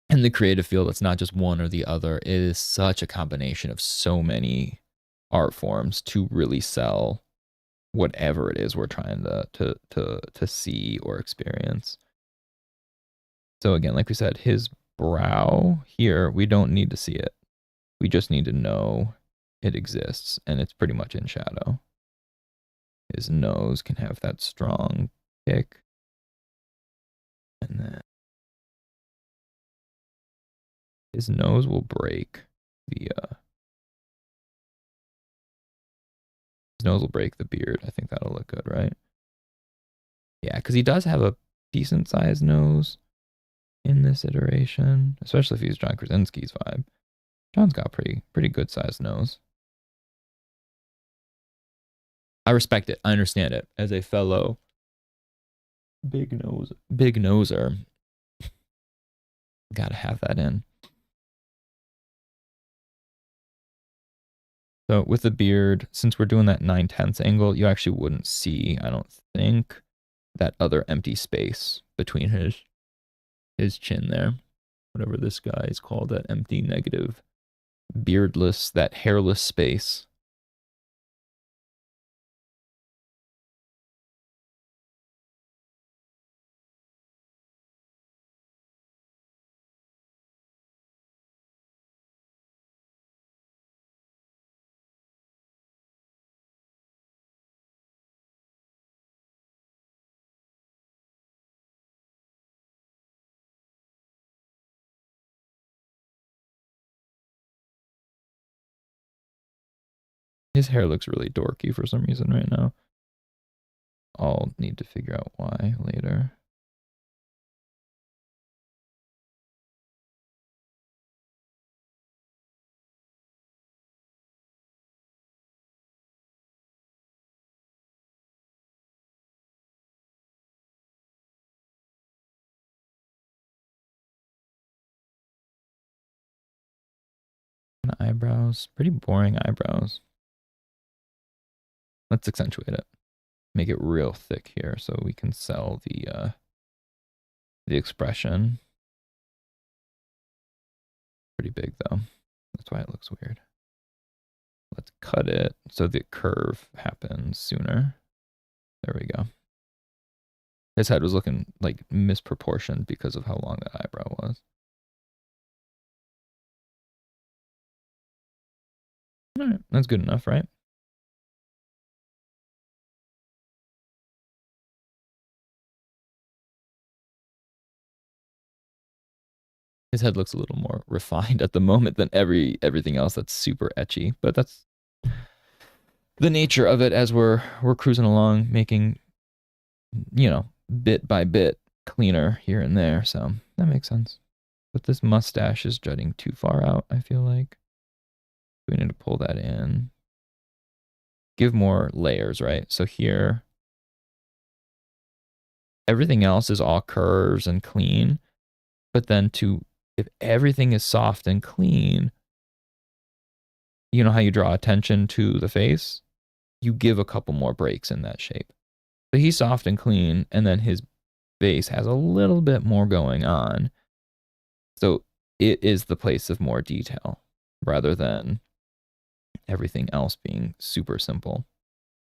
in the creative field, it's not just one or the other. It is such a combination of so many art forms to really sell whatever it is we're trying to see or experience. So again, like we said, his brow here, we don't need to see it. We just need to know it exists, and it's pretty much in shadow. His nose can have that strong kick. And then his nose will break the his nose will break the beard. I think that'll look good, right? Yeah, because he does have a decent sized nose in this iteration, especially if he's John Krasinski's vibe. John's got pretty good sized nose. I respect it. I understand it as a fellow big noser. Gotta have that in. So with the beard, since we're doing that 9/10 angle, you actually wouldn't see, I don't think, that other empty space between his chin there. Whatever this guy is called, that empty negative beardless, that hairless space. His hair looks really dorky for some reason right now. I'll need to figure out why later. Eyebrows, pretty boring eyebrows. Let's accentuate it. Make it real thick here so we can sell the expression. Pretty big though. That's why it looks weird. Let's cut it so the curve happens sooner. There we go. His head was looking like misproportioned because of how long that eyebrow was. All right, that's good enough, right? His head looks a little more refined at the moment than everything else that's super etchy, but that's the nature of it as we're cruising along, making, you know, bit by bit cleaner here and there. So that makes sense. But this mustache is jutting too far out, I feel like. We need to pull that in. Give more layers, right? So here, everything else is all curves and clean. But then if everything is soft and clean, you know how you draw attention to the face? You give a couple more breaks in that shape. So he's soft and clean, and then his face has a little bit more going on. So it is the place of more detail rather than everything else being super simple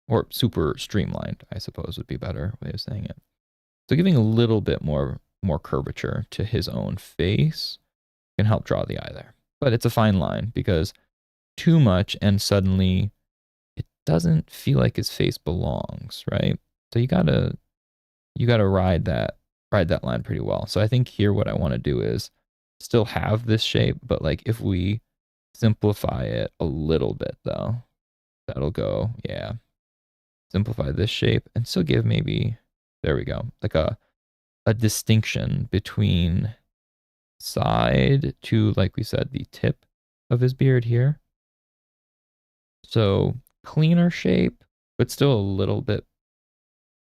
or super streamlined, I suppose would be a better way of saying it. So giving a little bit more curvature to his own face can help draw the eye there. But it's a fine line because too much and suddenly it doesn't feel like his face belongs, right? So you gotta ride that line pretty well. So I think here what I want to do is still have this shape, but like if we simplify it a little bit though, that'll go, yeah. Simplify this shape and still give maybe, there we go, like a distinction between side to, like we said, the tip of his beard here. So cleaner shape, but still a little bit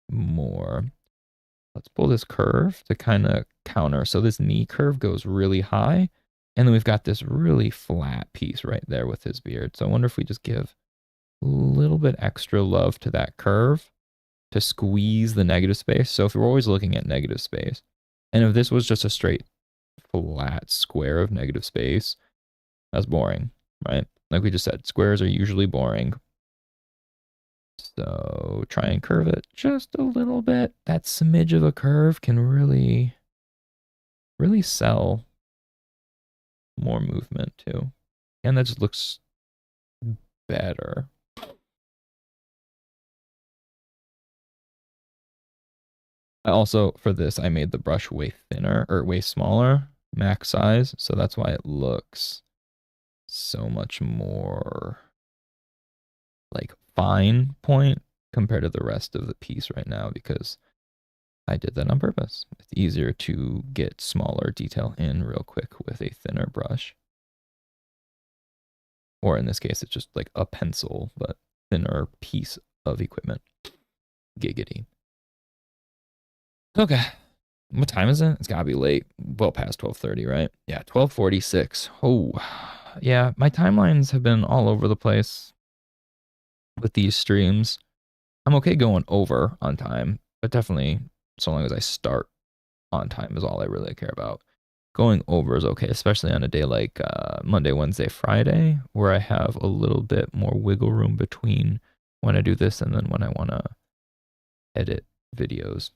more. Let's pull this curve to kind of counter. So this knee curve goes really high. And then we've got this really flat piece right there with his beard. So I wonder if we just give a little bit extra love to that curve to squeeze the negative space. So if we're always looking at negative space, and if this was just a straight flat square of negative space, that's boring, right? Like we just said, squares are usually boring. So try and curve it just a little bit. That smidge of a curve can really, really sell more movement too. And that just looks better. I also, for this, I made the brush way thinner or way smaller, max size. So that's why it looks so much more like fine point compared to the rest of the piece right now because I did that on purpose. It's easier to get smaller detail in real quick with a thinner brush. Or in this case, it's just like a pencil, but thinner piece of equipment. Giggity. Okay. What time is it? It's gotta be late. Well past 12:30, right? Yeah, 12:46. Oh, yeah. My timelines have been all over the place with these streams. I'm okay going over on time, but definitely so long as I start on time is all I really care about. Going over is okay, especially on a day like Monday, Wednesday, Friday, where I have a little bit more wiggle room between when I do this and then when I want to edit videos.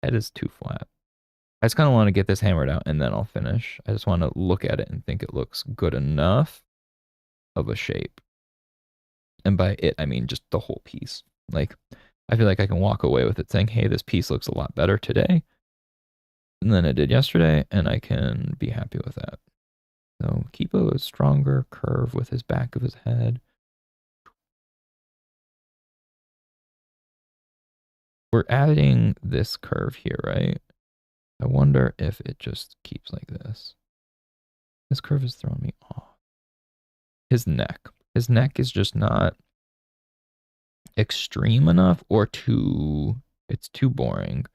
Head is too flat. I just kind of want to get this hammered out and then I'll finish. I just want to look at it and think it looks good enough of a shape. And by it, I mean just the whole piece. Like, I feel like I can walk away with it saying, hey, this piece looks a lot better today than it did yesterday, and I can be happy with that. So keep a stronger curve with his back of his head. We're adding this curve here, right? I wonder if it just keeps like this. This curve is throwing me off. His neck. His neck is just not extreme enough or it's too boring.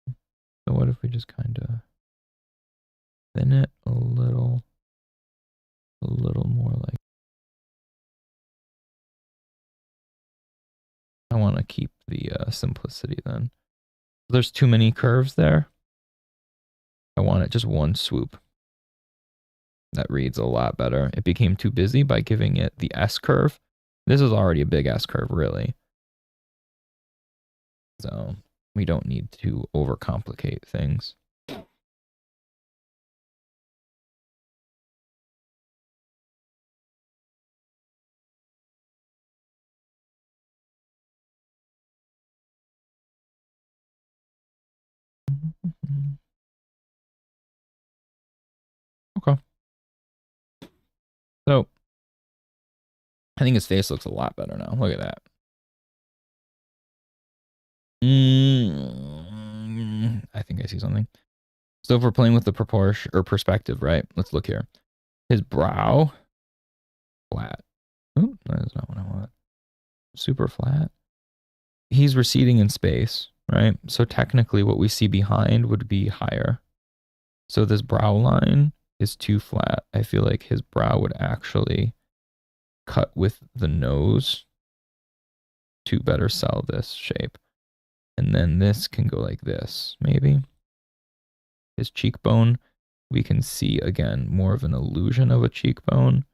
So what if we just kind of thin it a little more like, I want to keep the simplicity then. There's too many curves there. I want it just one swoop. That reads a lot better. It became too busy by giving it the S curve. This is already a big S curve, really. So we don't need to overcomplicate things. So I think his face looks a lot better now. Look at that. I think I see something. So if we're playing with the proportion or perspective, right? Let's look here. His brow, flat. Oh, that's not what I want. Super flat. He's receding in space, right? So technically what we see behind would be higher. So this brow line is too flat. I feel like his brow would actually cut with the nose to better sell this shape. And then this can go like this, maybe. His cheekbone, we can see, again, more of an illusion of a cheekbone.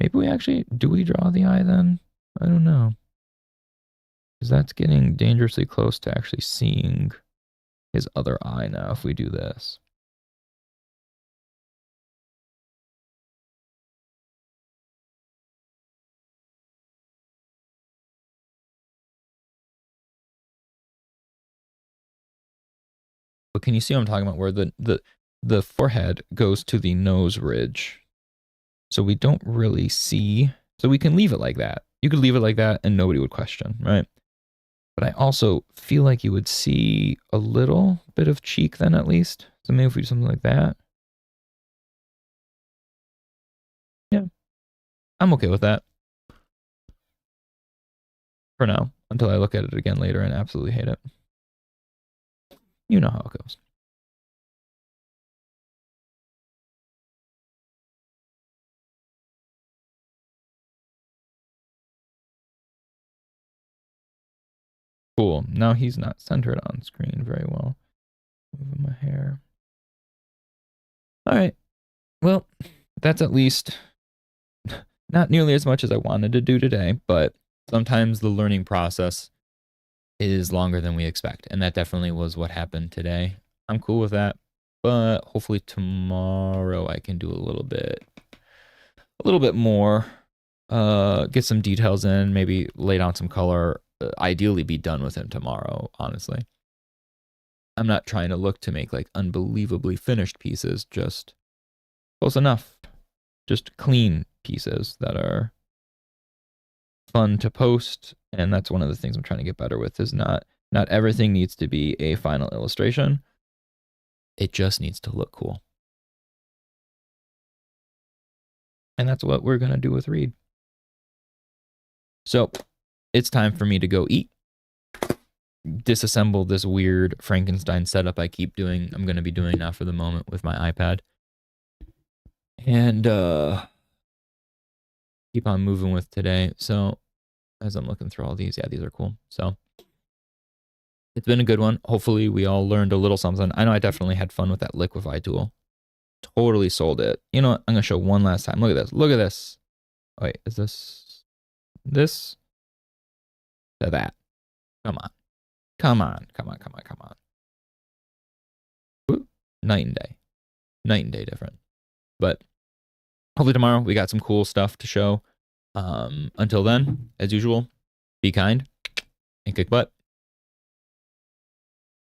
Maybe we actually, do we draw the eye then? I don't know. Because that's getting dangerously close to actually seeing his other eye now if we do this. But can you see what I'm talking about? Where the forehead goes to the nose ridge. So we don't really see. So we can leave it like that. You could leave it like that and nobody would question, right? But I also feel like you would see a little bit of cheek then at least. So maybe if we do something like that. Yeah, I'm okay with that. For now, until I look at it again later and absolutely hate it. You know how it goes. Cool. Now he's not centered on screen very well. Moving my hair. All right. Well, that's at least not nearly as much as I wanted to do today, but sometimes the learning process is longer than we expect. And that definitely was what happened today. I'm cool with that. But hopefully tomorrow I can do a little bit more. Get some details in, maybe lay down some color. Ideally be done with him tomorrow, honestly. I'm not trying to look to make like unbelievably finished pieces, just close enough. Just clean pieces that are fun to post. And that's one of the things I'm trying to get better with is not everything needs to be a final illustration. It just needs to look cool. And that's what we're going to do with Reed. So it's time for me to go eat. Disassemble this weird Frankenstein setup I keep doing. I'm going to be doing now for the moment with my iPad. And keep on moving with today. So as I'm looking through all these, yeah, these are cool. So it's been a good one. Hopefully we all learned a little something. I know I definitely had fun with that liquify tool. Totally sold it. You know what? I'm going to show one last time. Look at this. Look at this. Oh, wait, is this to that? Come on. Come on. Come on. Come on. Come on. Woo. Night and day. Night and day different. But hopefully tomorrow we got some cool stuff to show. Until then, as usual, be kind and kick butt.